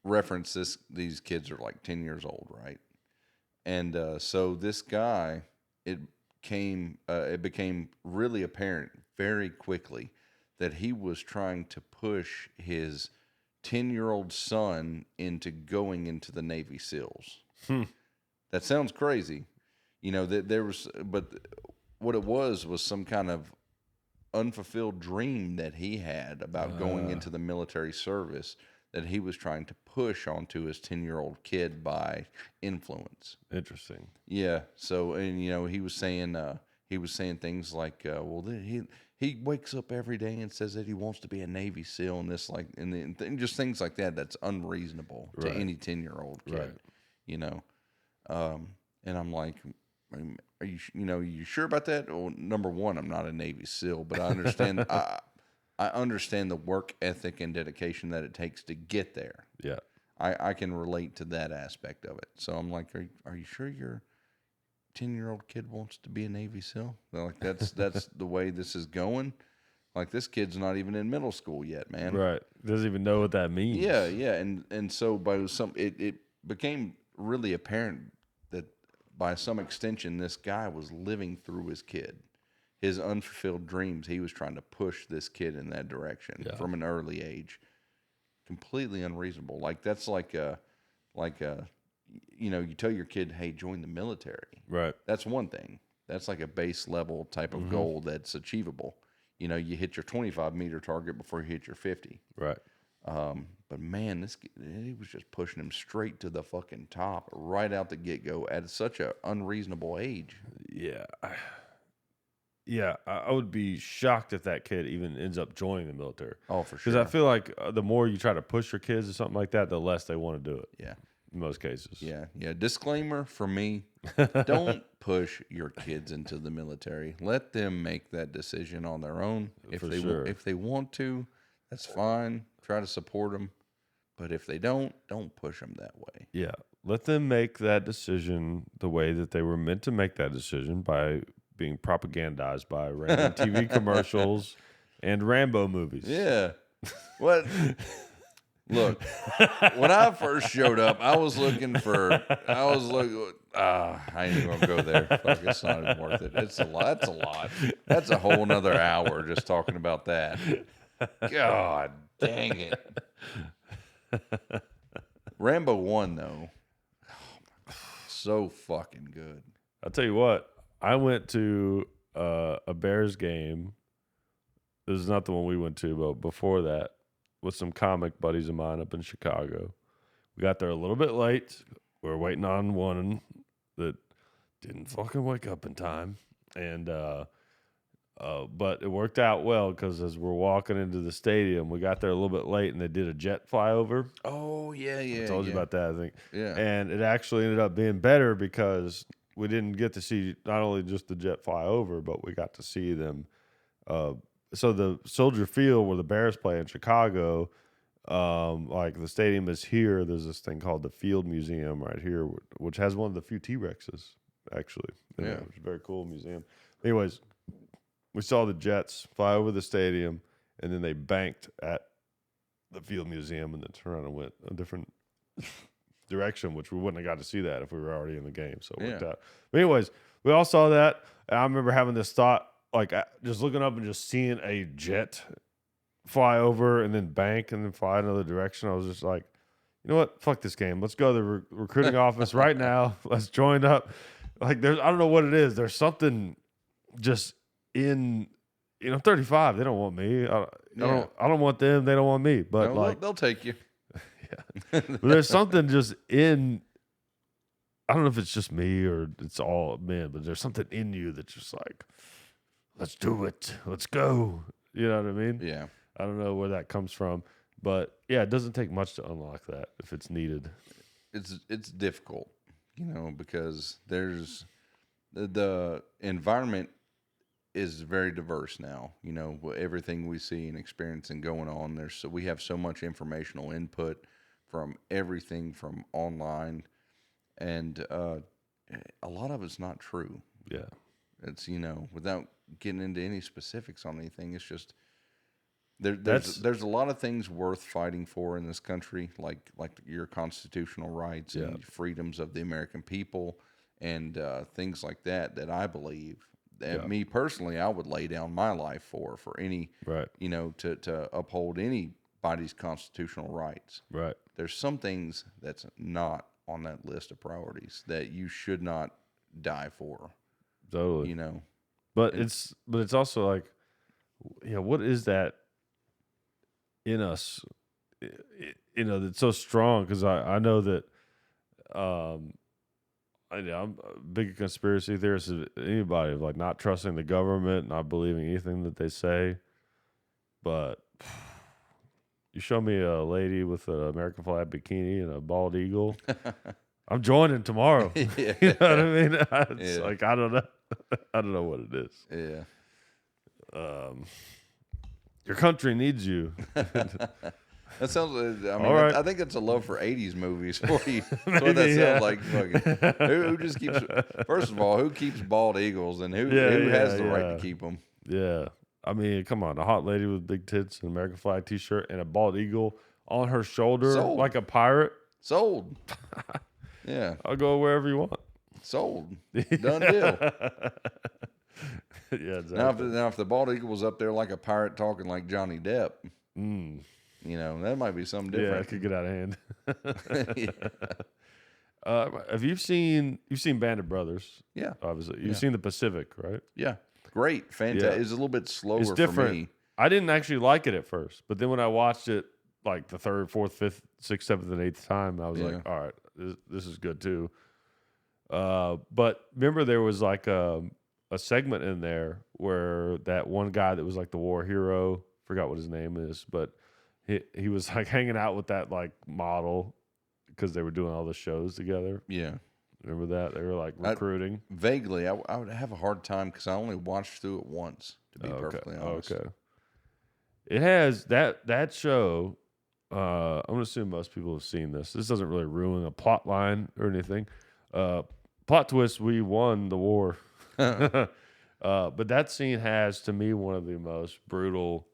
reference this, these kids are like 10 years old, right? And so this guy, it became really apparent very quickly that he was trying to push his 10-year-old son into going into the Navy SEALs. That sounds crazy. But what it was some kind of unfulfilled dream that he had about going into the military service that he was trying to push onto his 10-year-old kid by influence. Interesting. Yeah. So, and he was saying things like, well, he wakes up every day and says that he wants to be a Navy SEAL, and this and just things like that. That's unreasonable to any 10-year-old kid. Right. And I'm like, are you sure about that? Well, number one, I'm not a Navy SEAL, but I understand. I understand the work ethic and dedication that it takes to get there. Yeah. I can relate to that aspect of it. So I'm like, are you sure your 10-year-old kid wants to be a Navy SEAL? They're like, that's the way this is going. Like, this kid's not even in middle school yet, man. Right. Doesn't even know what that means. Yeah. And so it became really apparent that by some extension, this guy was living through his kid. His unfulfilled dreams, he was trying to push this kid in that direction from an early age. Completely unreasonable. Like, that's like you tell your kid, hey, join the military. Right. That's one thing. That's like a base level type of goal that's achievable. You hit your 25-meter target before you hit your 50. Right. But man, he was just pushing him straight to the fucking top right out the get-go at such an unreasonable age. Yeah. Yeah, I would be shocked if that kid even ends up joining the military. Oh, for sure. Because I feel like the more you try to push your kids or something like that, the less they want to do it. Yeah. In most cases. Yeah. Disclaimer for me, don't push your kids into the military. Let them make that decision on their own. If they want to, that's fine. Try to support them. But if they don't push them that way. Yeah. Let them make that decision the way that they were meant to make that decision, by being propagandized by random TV commercials and Rambo movies. Yeah. What? Look, when I first showed up, I was looking. I ain't even gonna go there. Fuck, it's not even worth it. It's a lot. That's a lot. That's a whole nother hour just talking about that. God dang it. Rambo 1, though. So fucking good. I'll tell you what, I went to a Bears game. This is not the one we went to, but before that, with some comic buddies of mine up in Chicago. We got there a little bit late. We were waiting on one that didn't fucking wake up in time. And but it worked out well, because as we're walking into the stadium, we got there a little bit late, and they did a jet flyover. Oh, yeah. I told you about that, I think. Yeah. And it actually ended up being better, because we didn't get to see not only just the jet fly over, but we got to see them. So the Soldier Field, where the Bears play in Chicago, like the stadium is here. There's this thing called the Field Museum right here, which has one of the few T-Rexes, actually. Yeah. It's a very cool museum. Anyways, we saw the jets fly over the stadium, and then they banked at the Field Museum, and then turned around and went a different direction, which we wouldn't have got to see that if we were already in the game. So it worked out. But anyways, we all saw that. And I remember having this thought, like just looking up and just seeing a jet fly over and then bank and then fly another direction. I was just like, you know what? Fuck this game. Let's go to the recruiting office right now. Let's join up. Like, I don't know what it is. There's something just in, 35. They don't want me. I don't want them. They don't want me. But no, they'll take you. Yeah. But there's something just in, I don't know if it's just me or it's all men, but there's something in you that's just like, let's do it. Let's go. You know what I mean? Yeah. I don't know where that comes from, but yeah, it doesn't take much to unlock that if it's needed. It's difficult, because there's the environment is very diverse now. Everything we see and experience and going on, we have so much informational input from everything from online, and a lot of it's not true. Yeah. It's, without getting into any specifics on anything, it's just there's a lot of things worth fighting for in this country, like your constitutional rights and freedoms of the American people, and things like that I believe that me personally, I would lay down my life for any, to uphold anybody's constitutional rights. Right. There's some things that's not on that list of priorities that you should not die for. Totally. But it's also like, what is that in us? That's so strong, because I know that I'm a big conspiracy theorist of anybody, like not trusting the government, not believing anything that they say. But you show me a lady with an American flag bikini and a bald eagle, I'm joining tomorrow. You know what I mean? It's like, I don't know. I don't know what it is. Yeah. Your country needs you. That sounds. Right. I think it's a love for '80s movies for you. That's what that sounds like. Fucking, who just keeps? First of all, who keeps bald eagles, and who has the right to keep them? Yeah. I mean, come on, a hot lady with big tits, an American flag T-shirt, and a bald eagle on her shoulder, like a pirate. Sold. Yeah. I'll go wherever you want. Sold. Done deal. Yeah, exactly. Now, if the bald eagle was up there like a pirate talking like Johnny Depp, that might be something different. Yeah, it could get out of hand. Have you seen Band of Brothers? Yeah. Obviously. You've seen The Pacific, right? Yeah. Great. Fantastic. Yeah. It's a little bit slower it's different. for me. I didn't actually like it at first, but then when I watched it like the third, fourth, fifth, sixth, seventh, and eighth time, I was like, all right, this is good too. But remember, there was like a segment in there where that one guy that was like the war hero, forgot what his name is, but he was like hanging out with that like model because they were doing all the shows together. Yeah. Remember that? They were like recruiting. Vaguely, I would have a hard time because I only watched through it once, to be perfectly honest. Okay. It has that show I'm gonna assume most people have seen this. This doesn't really ruin a plot line or anything. Plot twist: we won the war. But that scene has, to me, one of the most brutal.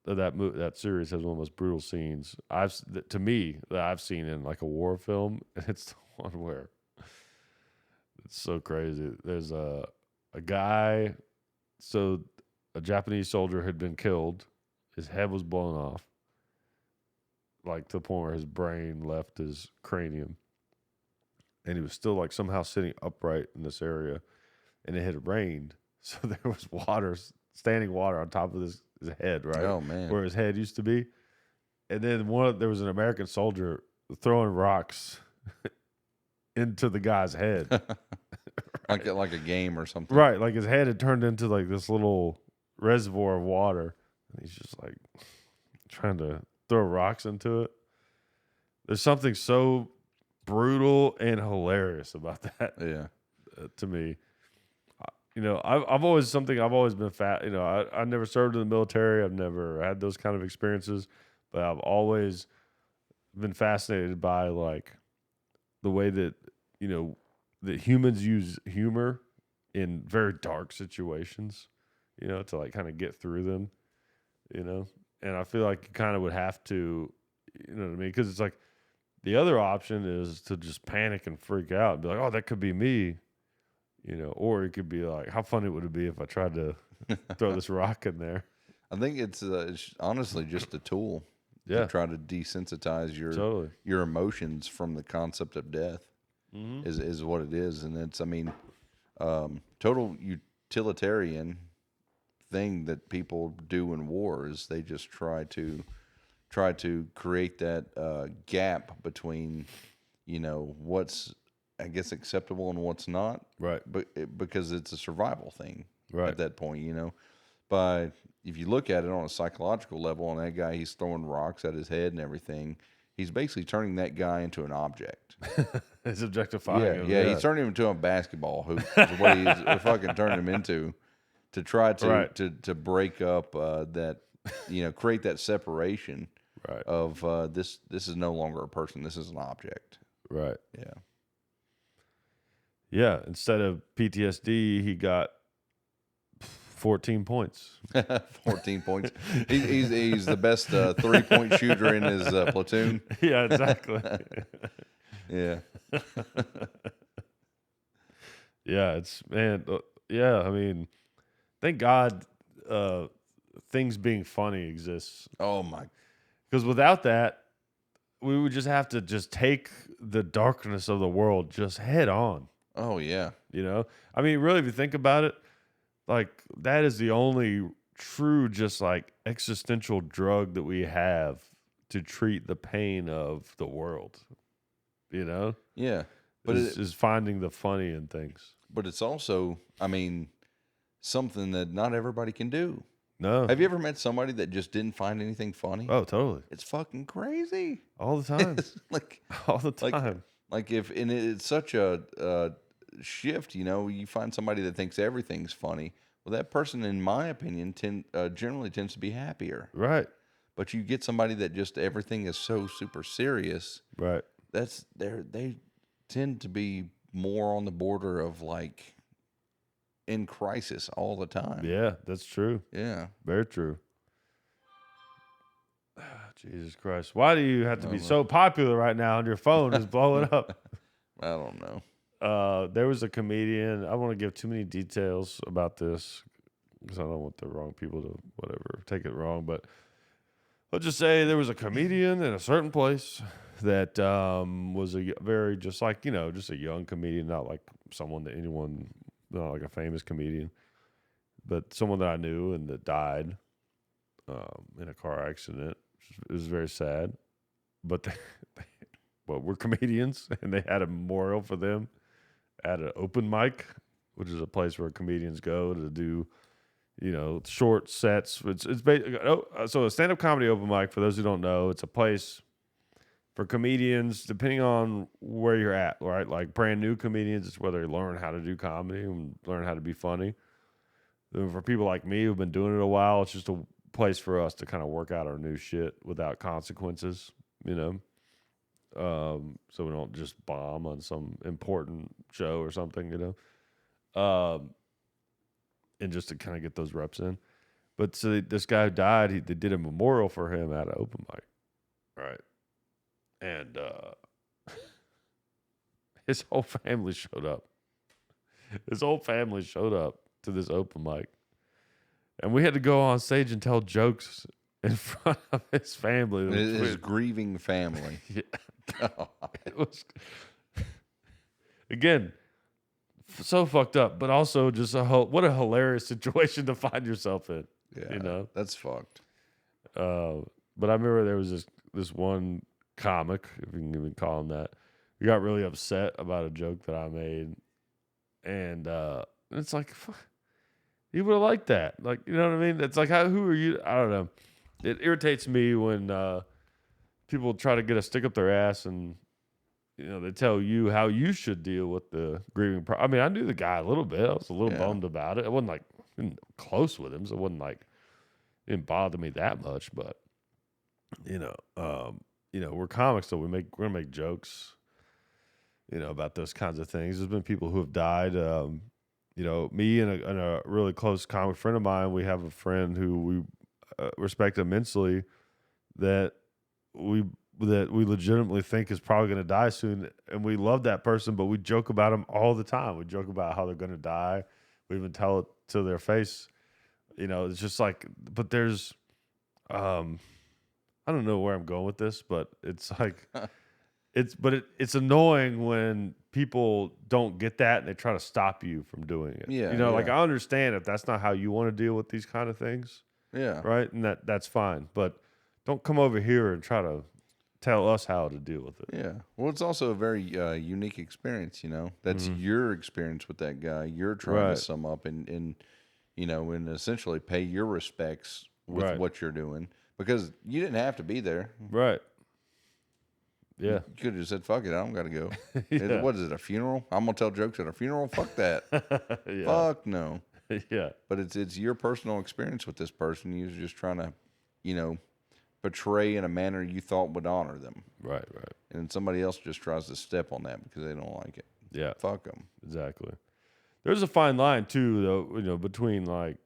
That series has one of the most brutal scenes to me that I've seen in like a war film. And it's the one where it's so crazy. There's a guy. So a Japanese soldier had been killed. His head was blown off, like to the point where his brain left his cranium, and he was still like somehow sitting upright in this area, and it had rained, so there was standing water on top of his head, right? Oh man, where his head used to be, and then there was an American soldier throwing rocks into the guy's head, right. like a game or something, right? Like his head had turned into like this little reservoir of water, and he's just like trying to throw rocks into it. There's something so brutal and hilarious about that. Yeah, to me. I've always been fat. I never served in the military. I've never had those kind of experiences, but I've always been fascinated by like the way that that humans use humor in very dark situations, to like kind of get through them, and I feel like you kind of would have to, you know what I mean? Because it's like the other option is to just panic and freak out and be like, oh, that could be me. Or it could be like, how funny would it be if I tried to throw this rock in there? I think it's honestly just a tool to try to desensitize your emotions from the concept of death. Mm-hmm. is what it is, and it's total utilitarian thing that people do in war is they just try to create that gap between what's I guess acceptable and what's not, right? But because it's a survival thing, right? At that point, But if you look at it on a psychological level, and that guy, he's throwing rocks at his head and everything, he's basically turning that guy into an object. He's objectifying him. Yeah, he's turning him into a basketball hoop. Is what he's fucking turning him into to try to break up that create that separation of this is no longer a person. This is an object. Right. Yeah. Yeah, instead of PTSD, he got 14 points. 14 points. He's the best 3-point shooter in his platoon. Yeah, exactly. Yeah. Yeah, I mean, thank God things being funny exists. Oh, my. Because without that, we would just have to just take the darkness of the world just head on. Oh, yeah. I mean, really, if you think about it, like that is the only true just like existential drug that we have to treat the pain of the world, Yeah. But is finding the funny in things. But it's also, I mean, something that not everybody can do. No. Have you ever met somebody that just didn't find anything funny? Oh, totally. It's fucking crazy. All the time. All the time. It's such a shift, you find somebody that thinks everything's funny. Well, that person, in my opinion, generally tends to be happier. Right. But you get somebody that just everything is so super serious. Right. They tend to be more on the border of like in crisis all the time. Yeah, that's true. Yeah. Very true. Jesus Christ. Why do you have to be so popular right now and your phone is blowing up? I don't know. There was a comedian. I don't want to give too many details about this because I don't want the wrong people to take it wrong. But let's just say there was a comedian in a certain place that was a very just a young comedian, not like someone that not like a famous comedian, but someone that I knew and that died in a car accident. It was very sad, but we're comedians, and they had a memorial for them at an open mic, which is a place where comedians go to do, short sets. So a stand-up comedy open mic, for those who don't know, it's a place for comedians, depending on where you're at, right? Like brand new comedians, it's where they learn how to do comedy and learn how to be funny. And for people like me who've been doing it a while, it's just a place for us to kind of work out our new shit without consequences, you know. So we don't just bomb on some important show or something, you know. And just to kind of get those reps in. But so this guy who died, they did a memorial for him at an open mic, right? And his whole family showed up. His whole family showed up to this open mic. And we had to go on stage and tell jokes in front of his family. His grieving family. Yeah. It was, again, so fucked up, but also just what a hilarious situation to find yourself in. Yeah, you know, that's fucked. But I remember there was this one comic, if you can even call him that, who got really upset about a joke that I made, and it's like, fuck, he would have liked that. Like, you know what I mean? It's like, who are you? I don't know. It irritates me when people try to get a stick up their ass and, you know, they tell you how you should deal with the grieving I mean, I knew the guy a little bit. I was a little bummed about it. I wasn't like close with him, so it wasn't like it didn't bother me that much. But you know, we're comics, so we're gonna make jokes, you know, about those kinds of things. There's been people who have died. You know, me and a really close comic friend of mine. We have a friend who we respect immensely that we legitimately think is probably going to die soon, and we love that person, but we joke about them all the time. We joke about how they're going to die. We even tell it to their face. You know, it's just like, but there's, I don't know where I'm going with this, but it's like, it's annoying when people don't get that and they try to stop you from doing it. Yeah, you know, like I understand if that's not how you want to deal with these kind of things. Yeah, right, and that's fine, but don't come over here and try to tell us how to deal with it. Yeah. Well, it's also a very unique experience, you know. That's your experience with that guy. You're trying to sum up and you know, and essentially pay your respects with what you're doing because you didn't have to be there. Right. Yeah. You could have just said, fuck it, I don't got to go. What is it, a funeral? I'm going to tell jokes at a funeral? Fuck that. Fuck no. Yeah. But it's your personal experience with this person. You're just trying to, you know, portray in a manner you thought would honor them. Right. And somebody else just tries to step on that because they don't like it. Yeah. Fuck them. Exactly. There's a fine line too, though, you know, between like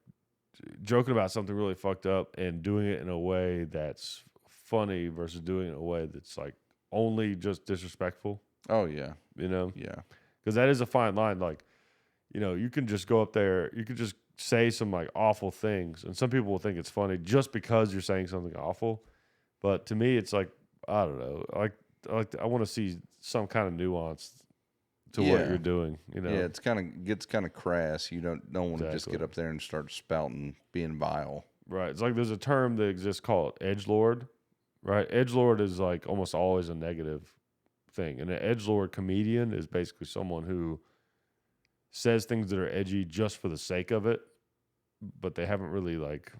joking about something really fucked up and doing it in a way that's funny versus doing it in a way that's like only just disrespectful. Oh yeah. You know? Yeah. Because that is a fine line. Like, you know, you can just go up there, you could just say some like awful things, and some people will think it's funny just because you're saying something awful. But to me, it's like, I don't know, I want to see some kind of nuance to what you're doing. You know, yeah, gets kind of crass. You don't want to just get up there and start spouting, being vile. Right. It's like there's a term that exists called edgelord. Right. Edgelord is like almost always a negative thing, and an edgelord comedian is basically someone who says things that are edgy just for the sake of it, but they haven't really like,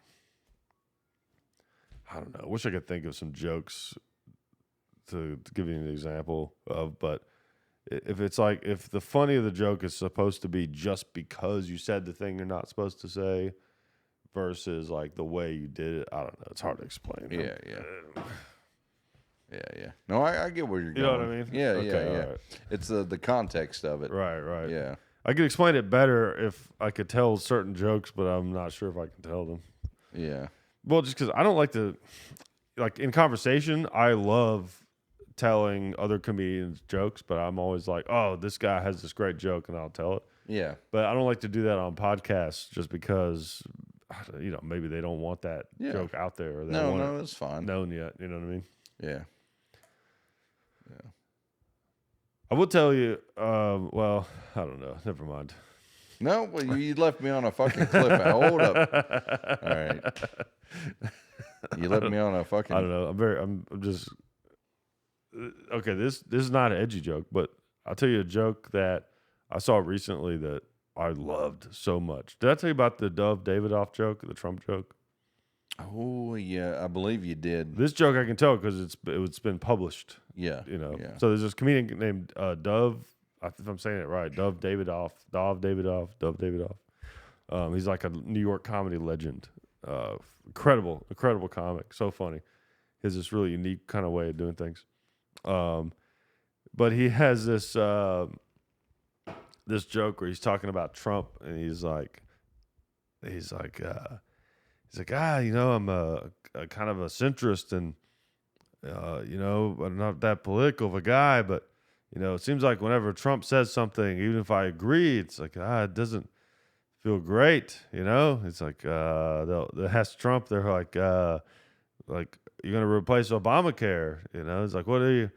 I don't know. I wish I could think of some jokes to give you an example of, but if it's like, if the funny of the joke is supposed to be just because you said the thing you're not supposed to say versus like the way you did it, I don't know. It's hard to explain. Yeah. No, I get where you're going. You know what I mean? Yeah. Right. It's the context of it. Right. Yeah. I could explain it better if I could tell certain jokes, but I'm not sure if I can tell them. Yeah. Well, just because I don't like to, like in conversation, I love telling other comedians jokes, but I'm always like, oh, this guy has this great joke, and I'll tell it. Yeah. But I don't like to do that on podcasts just because, you know, maybe they don't want that joke out there. Or they don't want that's fine. Known yet, you know what I mean? Yeah. I will tell you, well, I don't know. Never mind. No, well, you left me on a fucking cliff. Hold up. All right. You left me on a fucking... I don't know. I'm just... Okay, this is not an edgy joke, but I'll tell you a joke that I saw recently that I loved so much. Did I tell you about the Dove Davidoff joke, the Trump joke? Oh, yeah. I believe you did. This joke I can tell because it's been published. Yeah. You know. Yeah. So there's this comedian named Dove, if I'm saying it right, Dove Davidoff. He's like a New York comedy legend. Incredible comic. So funny. He has this really unique kind of way of doing things. But he has this joke where he's talking about Trump, and he's like, I'm a kind of a centrist, and I'm not that political of a guy, but it seems like whenever Trump says something, even if I agree, it's like it doesn't feel great. It's like they'll ask Trump, they're like you're gonna replace Obamacare. It's like, what are you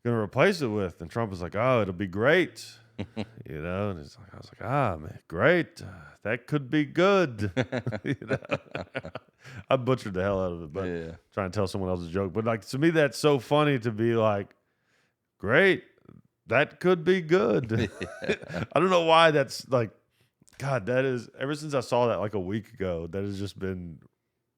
gonna replace it with? And Trump was like, oh, it'll be great. And it's like, I was like, man, great. That could be good. I butchered the hell out of it, but trying to tell someone else's joke. But like, to me, that's so funny to be like, great. That could be good. I don't know why that's like, God, that is, ever since I saw that like a week ago, that has just been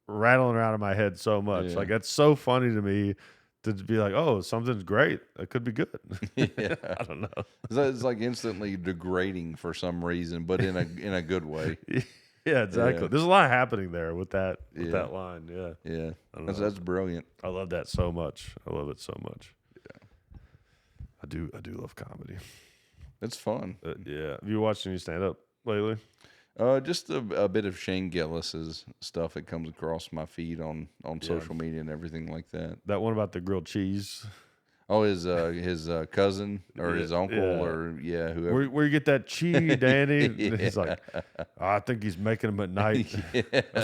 rattling around in my head so much. Like, that's so funny to me to be like, oh, something's great. It could be good. Yeah. I don't know. It's like instantly degrading for some reason, but in a good way. Yeah, exactly. Yeah. There's a lot happening there with that line. Yeah. Yeah. That's brilliant. I love that so much. I love it so much. Yeah. I do love comedy. It's fun. Yeah. Have you watched any stand up lately? Just a bit of Shane Gillis's stuff that comes across my feed on social media and everything like that. That one about the grilled cheese. Oh, his cousin or his uncle or whoever. Where you get that cheese, Danny? He's like, I think he's making them at night.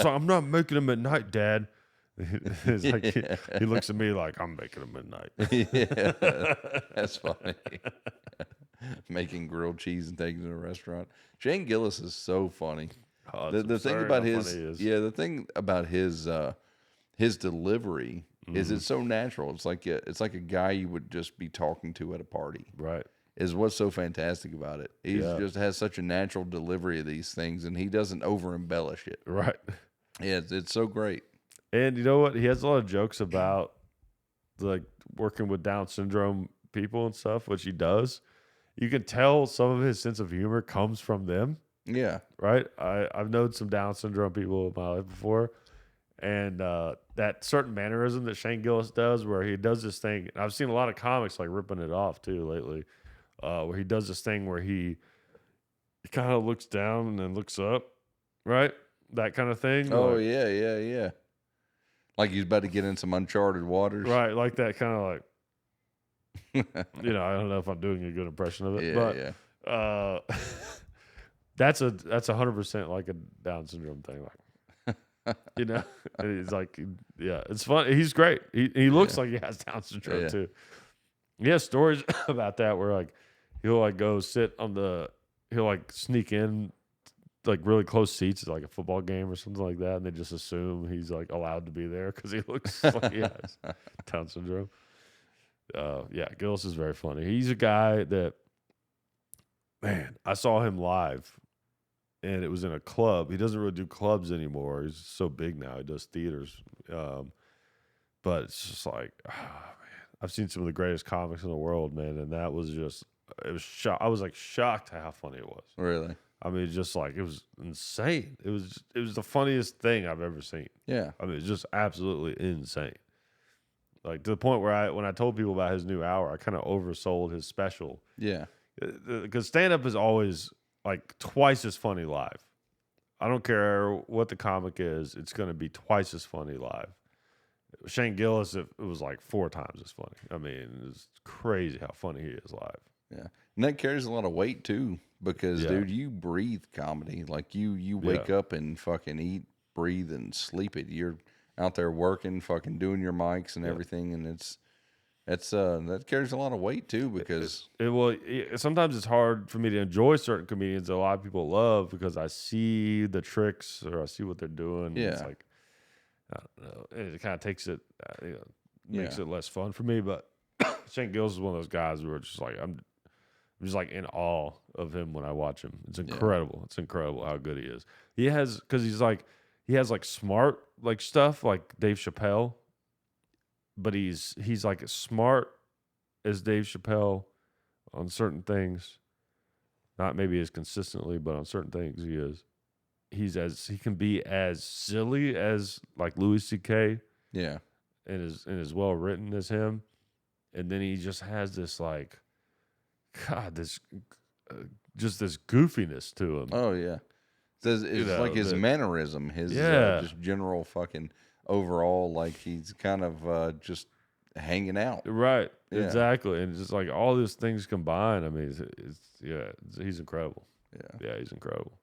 So I'm not making them at night, Dad. It's like he looks at me like I'm making them at night. Yeah, that's funny. Making grilled cheese and taking it to a restaurant. Shane Gillis is so funny. Oh, the thing about the thing about his delivery is it's so natural. It's like a guy you would just be talking to at a party. Right. Is what's so fantastic about it. He just has such a natural delivery of these things, and he doesn't over embellish it. Right. Yeah, it's so great. And you know what? He has a lot of jokes about like working with Down syndrome people and stuff, which he does. You can tell some of his sense of humor comes from them. Yeah. Right? I've known some Down syndrome people in my life before. And that certain mannerism that Shane Gillis does where he does this thing. And I've seen a lot of comics like ripping it off too lately. Where he does this thing where he kind of looks down and then looks up. Right? That kind of thing. Oh, like, yeah. Like he's about to get in some uncharted waters. Right. Like that kind of like. I don't know if I'm doing a good impression of it, but that's 100% like a Down syndrome thing. Like, it's like, it's fun. He's great. He looks like he has Down syndrome too. He has stories about that where like he'll like go sit he'll like sneak in like really close seats at like a football game or something like that, and they just assume he's like allowed to be there because he looks like he has Down syndrome. Gillis is very funny. He's a guy that, man, I saw him live, and it was in a club. He doesn't really do clubs anymore. He's so big now. He does theaters. But it's just like, man, I've seen some of the greatest comics in the world, man, and that was just, it was I was like shocked at how funny it was. Really? I mean, just like, it was insane. It was the funniest thing I've ever seen. Yeah. I mean, it's just absolutely insane. Like to the point where when I told people about his new hour, I kind of oversold his special. Yeah. Because stand-up is always like twice as funny live. I don't care what the comic is. It's going to be twice as funny live. Shane Gillis, it was like 4 times as funny. I mean, it's crazy how funny he is live. Yeah. And that carries a lot of weight too because, dude, you breathe comedy. Like you wake up and fucking eat, breathe, and sleep it. You're out there working, fucking doing your mics and everything, and that carries a lot of weight too because sometimes it's hard for me to enjoy certain comedians that a lot of people love because I see the tricks or I see what they're doing. Yeah, it's like I don't know. It kind of takes it, makes it less fun for me. But Shane Gillis is one of those guys where it's just like I'm just like in awe of him when I watch him. It's incredible. It's incredible how good he is. He has like smart like stuff like Dave Chappelle, but he's like as smart as Dave Chappelle on certain things. Not maybe as consistently, but on certain things he is. he can be as silly as like Louis C.K. Yeah. and as well written as him, and then he just has this like, God, this just this goofiness to him. Oh yeah. It's like his mannerism, his just general fucking overall, like he's kind of just hanging out. Right. Yeah. Exactly. And just like all these things combined, I mean, he's incredible. Yeah, he's incredible.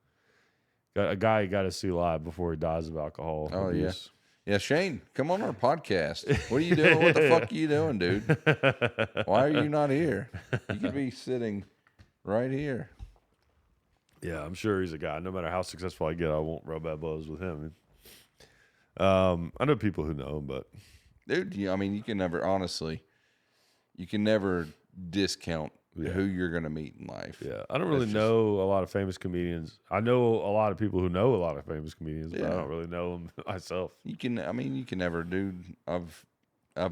Got a guy you got to see live before he dies of alcohol abuse. Yeah, Shane, come on our podcast. What are you doing? What the fuck are you doing, dude? Why are you not here? You could be sitting right here. Yeah, I'm sure he's a guy. No matter how successful I get, I won't rub elbows with him. I know people who know him, but dude, I mean, you can never discount who you're going to meet in life. Yeah, I don't really know a lot of famous comedians. I know a lot of people who know a lot of famous comedians, but I don't really know them myself. You can never, dude. I've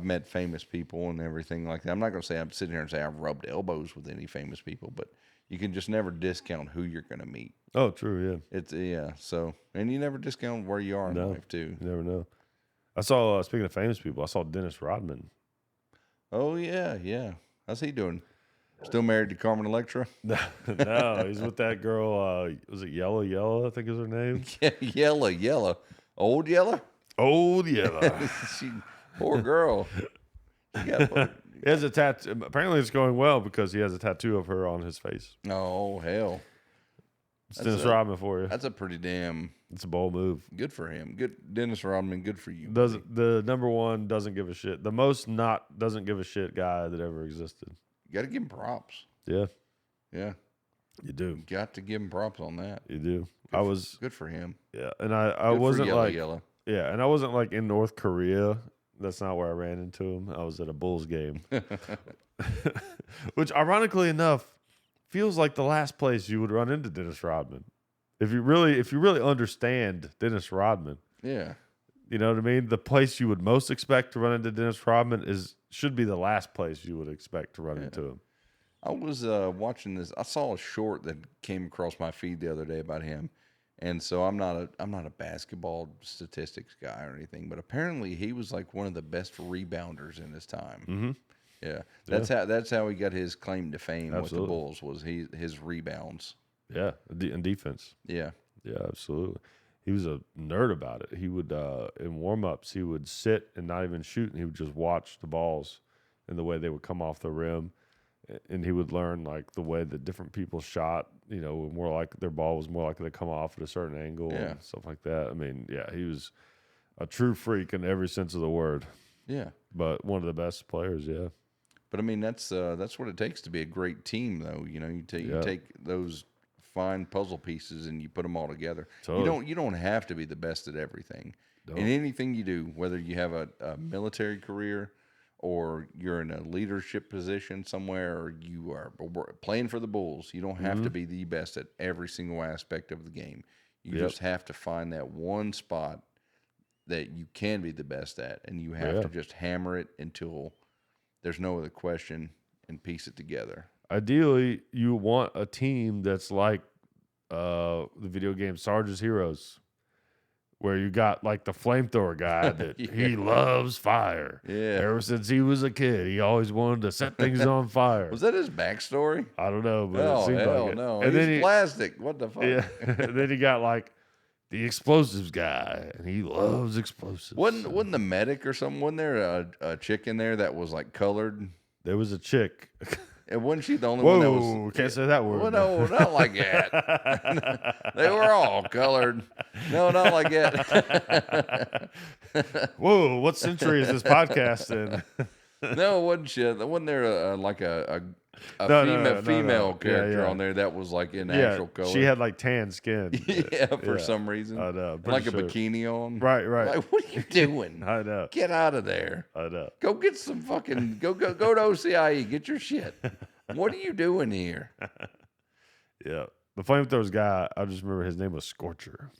met famous people and everything like that. I'm not going to say I'm sitting here and say I've rubbed elbows with any famous people, but you can just never discount who you're going to meet. Oh, true, yeah. So, and you never discount where you are in life too. You never know. I saw, speaking of famous people, I saw Dennis Rodman. Oh yeah. How's he doing? Still married to Carmen Electra? No, he's with that girl. Was it Yella? I think is her name. Yeah, Yella. Old Yella. Poor girl. He has a tattoo. Apparently, it's going well because he has a tattoo of her on his face. Oh hell! It's Dennis Rodman for you. That's a pretty damn. It's a bold move. Good for him. Good, Dennis Rodman. Good for you. The number one doesn't give a shit. The most not doesn't give a shit guy that ever existed. You got to give him props. Yeah. You do. You got to give him props on that. You do. Good for him. Yeah, and I wasn't like yeah, and I wasn't like in North Korea. That's not where I ran into him. I was at a Bulls game, which ironically enough feels like the last place you would run into Dennis Rodman. If you really understand Dennis Rodman, yeah, you know what I mean. The place you would most expect to run into Dennis Rodman should be the last place you would expect to run into him. I was watching this. I saw a short that came across my feed the other day about him, and so I'm not a basketball statistics guy or anything, but apparently he was like one of the best rebounders in his time. Mm-hmm. Yeah, that's how he got his claim to fame with the Bulls was his rebounds. Yeah, and defense. Yeah, absolutely. He was a nerd about it. He would in warm-ups, he would sit and not even shoot, and he would just watch the balls and the way they would come off the rim, and he would learn like the way that different people shot. You know, more like their ball was more likely to come off at a certain angle and stuff like that. I mean, yeah, he was a true freak in every sense of the word. Yeah, but one of the best players. Yeah, but I mean that's what it takes to be a great team, though. You know, you take those fine puzzle pieces and you put them all together. Totally. You don't have to be the best at everything. In anything you do, whether you have a military career or you're in a leadership position somewhere or you are playing for the Bulls, you don't have to be the best at every single aspect of the game. You just have to find that one spot that you can be the best at, and you have to just hammer it until there's no other question and piece it together. Ideally, you want a team that's like the video game Sarge's Heroes, where you got like the flamethrower guy that he loves fire. Yeah. Ever since he was a kid, he always wanted to set things on fire. Was that his backstory? I don't know, but it seemed like it. No. And he's plastic. What the fuck? Yeah. And then he got like the explosives guy, and he loves explosives. Wasn't the medic or something? Wasn't there a chick in there that was like colored? There was a chick. And wasn't she the only one that was... Can't say that word. Well, no, not like that. They were all colored. No, not like that. Whoa, what century is this podcast in? No, wasn't she? Wasn't there like a female character on there that was like in actual color? She had like tan skin. For some reason. I know. Like a bikini on. Right. Like, what are you doing? I know. Get out of there. I know. Go get some fucking, go to OCIE, get your shit. What are you doing here? Yeah. The flamethrowers guy, I just remember his name was Scorcher.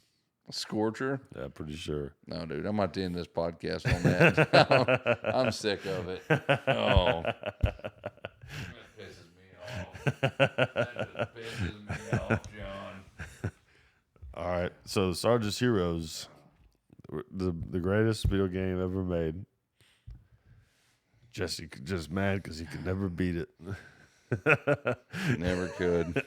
Scorcher? Yeah, pretty sure. No, dude, I'm about to end this podcast on that. I'm sick of it. Oh. That pisses me off. That just pisses me off, John. All right. So Sarge's Heroes, the greatest video game ever made. Jesse just mad because he could never beat it. Never could.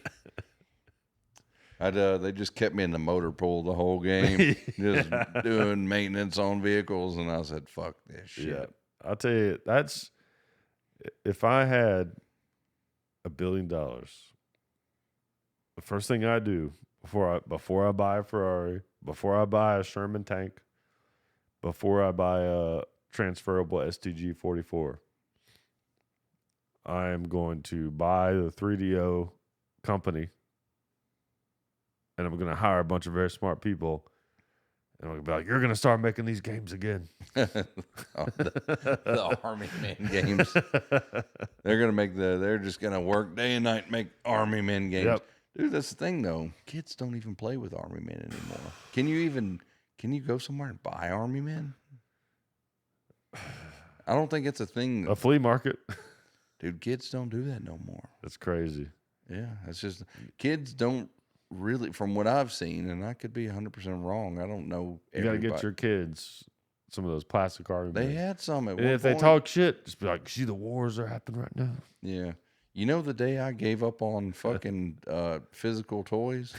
They just kept me in the motor pool the whole game, just doing maintenance on vehicles, and I said, "Fuck this shit." Yeah, I'll tell you, that's if I had $1 billion, the first thing I do before I buy a Ferrari, before I buy a Sherman tank, before I buy a transferable STG 44, I am going to buy the 3DO company. And I'm going to hire a bunch of very smart people. And I'm going to be like, you're going to start making these games again. the Army Men games. They're just going to work day and night and make Army Men games. Yep. Dude, that's the thing, though. Kids don't even play with Army Men anymore. Can you go somewhere and buy Army Men? I don't think it's a thing. A flea market. Dude, kids don't do that no more. That's crazy. Yeah, it's just kids don't really, from what I've seen, and I could be 100% wrong. I don't know. You got to get your kids some of those plastic Army Men. They had some at one point. And if they talk shit, just be like, see the wars that are happening right now. Yeah. You know, the day I gave up on fucking physical toys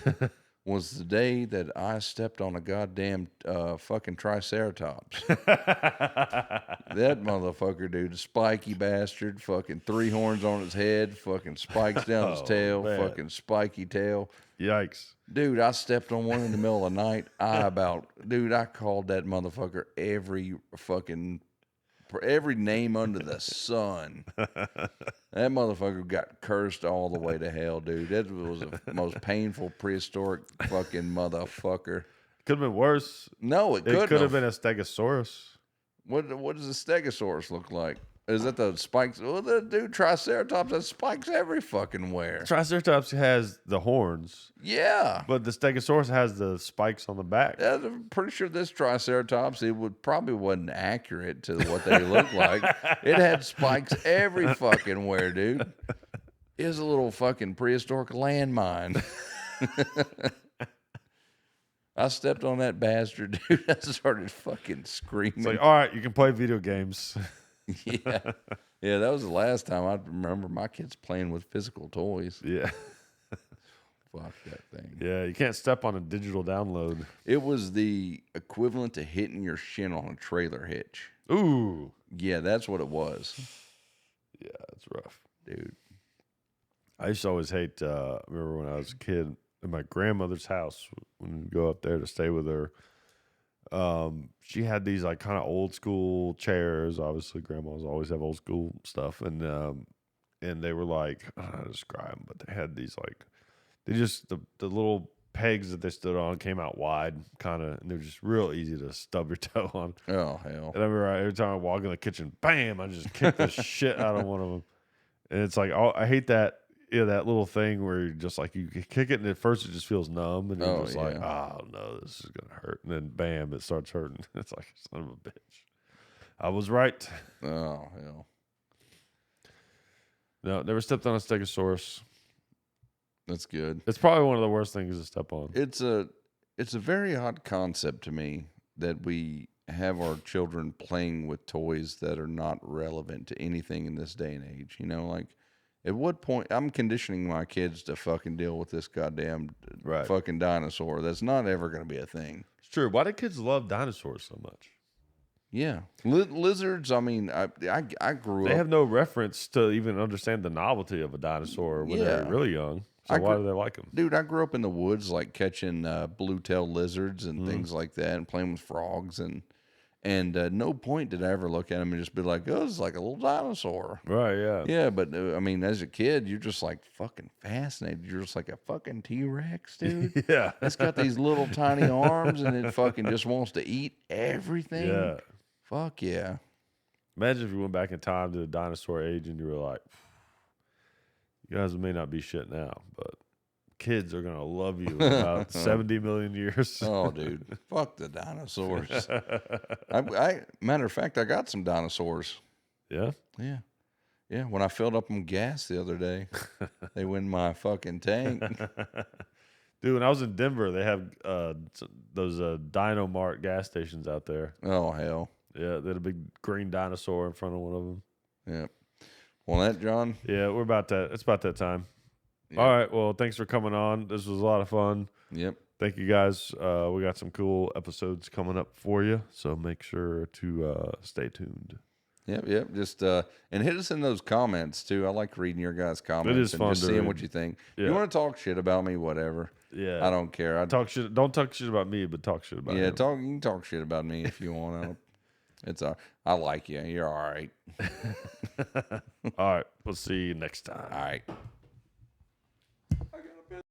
was the day that I stepped on a goddamn fucking Triceratops. That motherfucker, dude, spiky bastard, fucking 3 horns on his head, fucking spikes down his tail, man. Fucking spiky tail. Yikes. Dude, I stepped on one in the middle of the night. I called that motherfucker every name under the sun. That motherfucker got cursed all the way to hell, dude. That was the most painful prehistoric fucking motherfucker. Could have been worse. No, it couldn't. It could have been a Stegosaurus. What does a Stegosaurus look like? Is that the spikes? Well, the dude Triceratops has spikes every fucking where. Triceratops has the horns. Yeah. But the Stegosaurus has the spikes on the back. Yeah, I'm pretty sure this Triceratops, probably wasn't accurate to what they looked like. It had spikes every fucking where, dude. It was a little fucking prehistoric landmine. I stepped on that bastard, dude. I started fucking screaming. It's like, all right, you can play video games. Yeah. Yeah, that was the last time I remember my kids playing with physical toys. Yeah. Fuck that thing. Yeah, you can't step on a digital download. It was the equivalent to hitting your shin on a trailer hitch. Ooh. Yeah, that's what it was. Yeah, it's rough. Dude. I used to always hate, remember when I was a kid at my grandmother's house, when we'd go up there to stay with her, she had these like kind of old school chairs. Obviously, grandmas always have old school stuff, and they were like, I don't know how to describe them, but they had these like, they just the little pegs that they stood on came out wide, kind of, and they're just real easy to stub your toe on. Oh hell! And I remember every time I walk in the kitchen, bam, I just kick the shit out of one of them, and it's like, I hate that. Yeah, that little thing where you're just like, you kick it and at first it just feels numb and you're just like, oh no, this is gonna hurt, and then bam, it starts hurting. It's like, son of a bitch, I was right. Oh hell. No, never stepped on a Stegosaurus. That's good. It's probably one of the worst things to step on. It's a very odd concept to me that we have our children playing with toys that are not relevant to anything in this day and age. You know, like, at what point I'm conditioning my kids to fucking deal with this goddamn fucking dinosaur that's not ever going to be a thing. It's true. Why do kids love dinosaurs so much? Yeah. Lizards, I mean, I grew up. They have no reference to even understand the novelty of a dinosaur when they're really young. So why do they like them? Dude, I grew up in the woods, like catching blue-tailed lizards and things like that, and playing with frogs, and no point did I ever look at them and just be like, oh, it's like a little dinosaur. Right, yeah. Yeah, but I mean, as a kid, you're just like fucking fascinated. You're just like a fucking T-Rex, dude. Yeah. It's got these little tiny arms and it fucking just wants to eat everything. Yeah. Fuck yeah. Imagine if you went back in time to the dinosaur age and you were like, you guys may not be shit now, but kids are going to love you in about 70 million years. Oh, dude. Fuck the dinosaurs. Matter of fact, I got some dinosaurs. Yeah? Yeah. Yeah. When I filled up on gas the other day, they went in my fucking tank. Dude, when I was in Denver, they have those Dino Mart gas stations out there. Oh hell. Yeah, they had a big green dinosaur in front of one of them. Yeah. Well, that John. Yeah, we're about that. It's about that time. Yep. All right. Well, thanks for coming on. This was a lot of fun. Yep. Thank you guys. We got some cool episodes coming up for you, so make sure to stay tuned. Yep. Just and hit us in those comments too. I like reading your guys' comments is and fun just to seeing read. what you think. Yeah. You want to talk shit about me, whatever. Yeah, I don't care. talk shit. Don't talk shit about me, but talk shit about him. You can talk shit about me if you want. I like you. You're all right. All right. We'll see you next time. All right.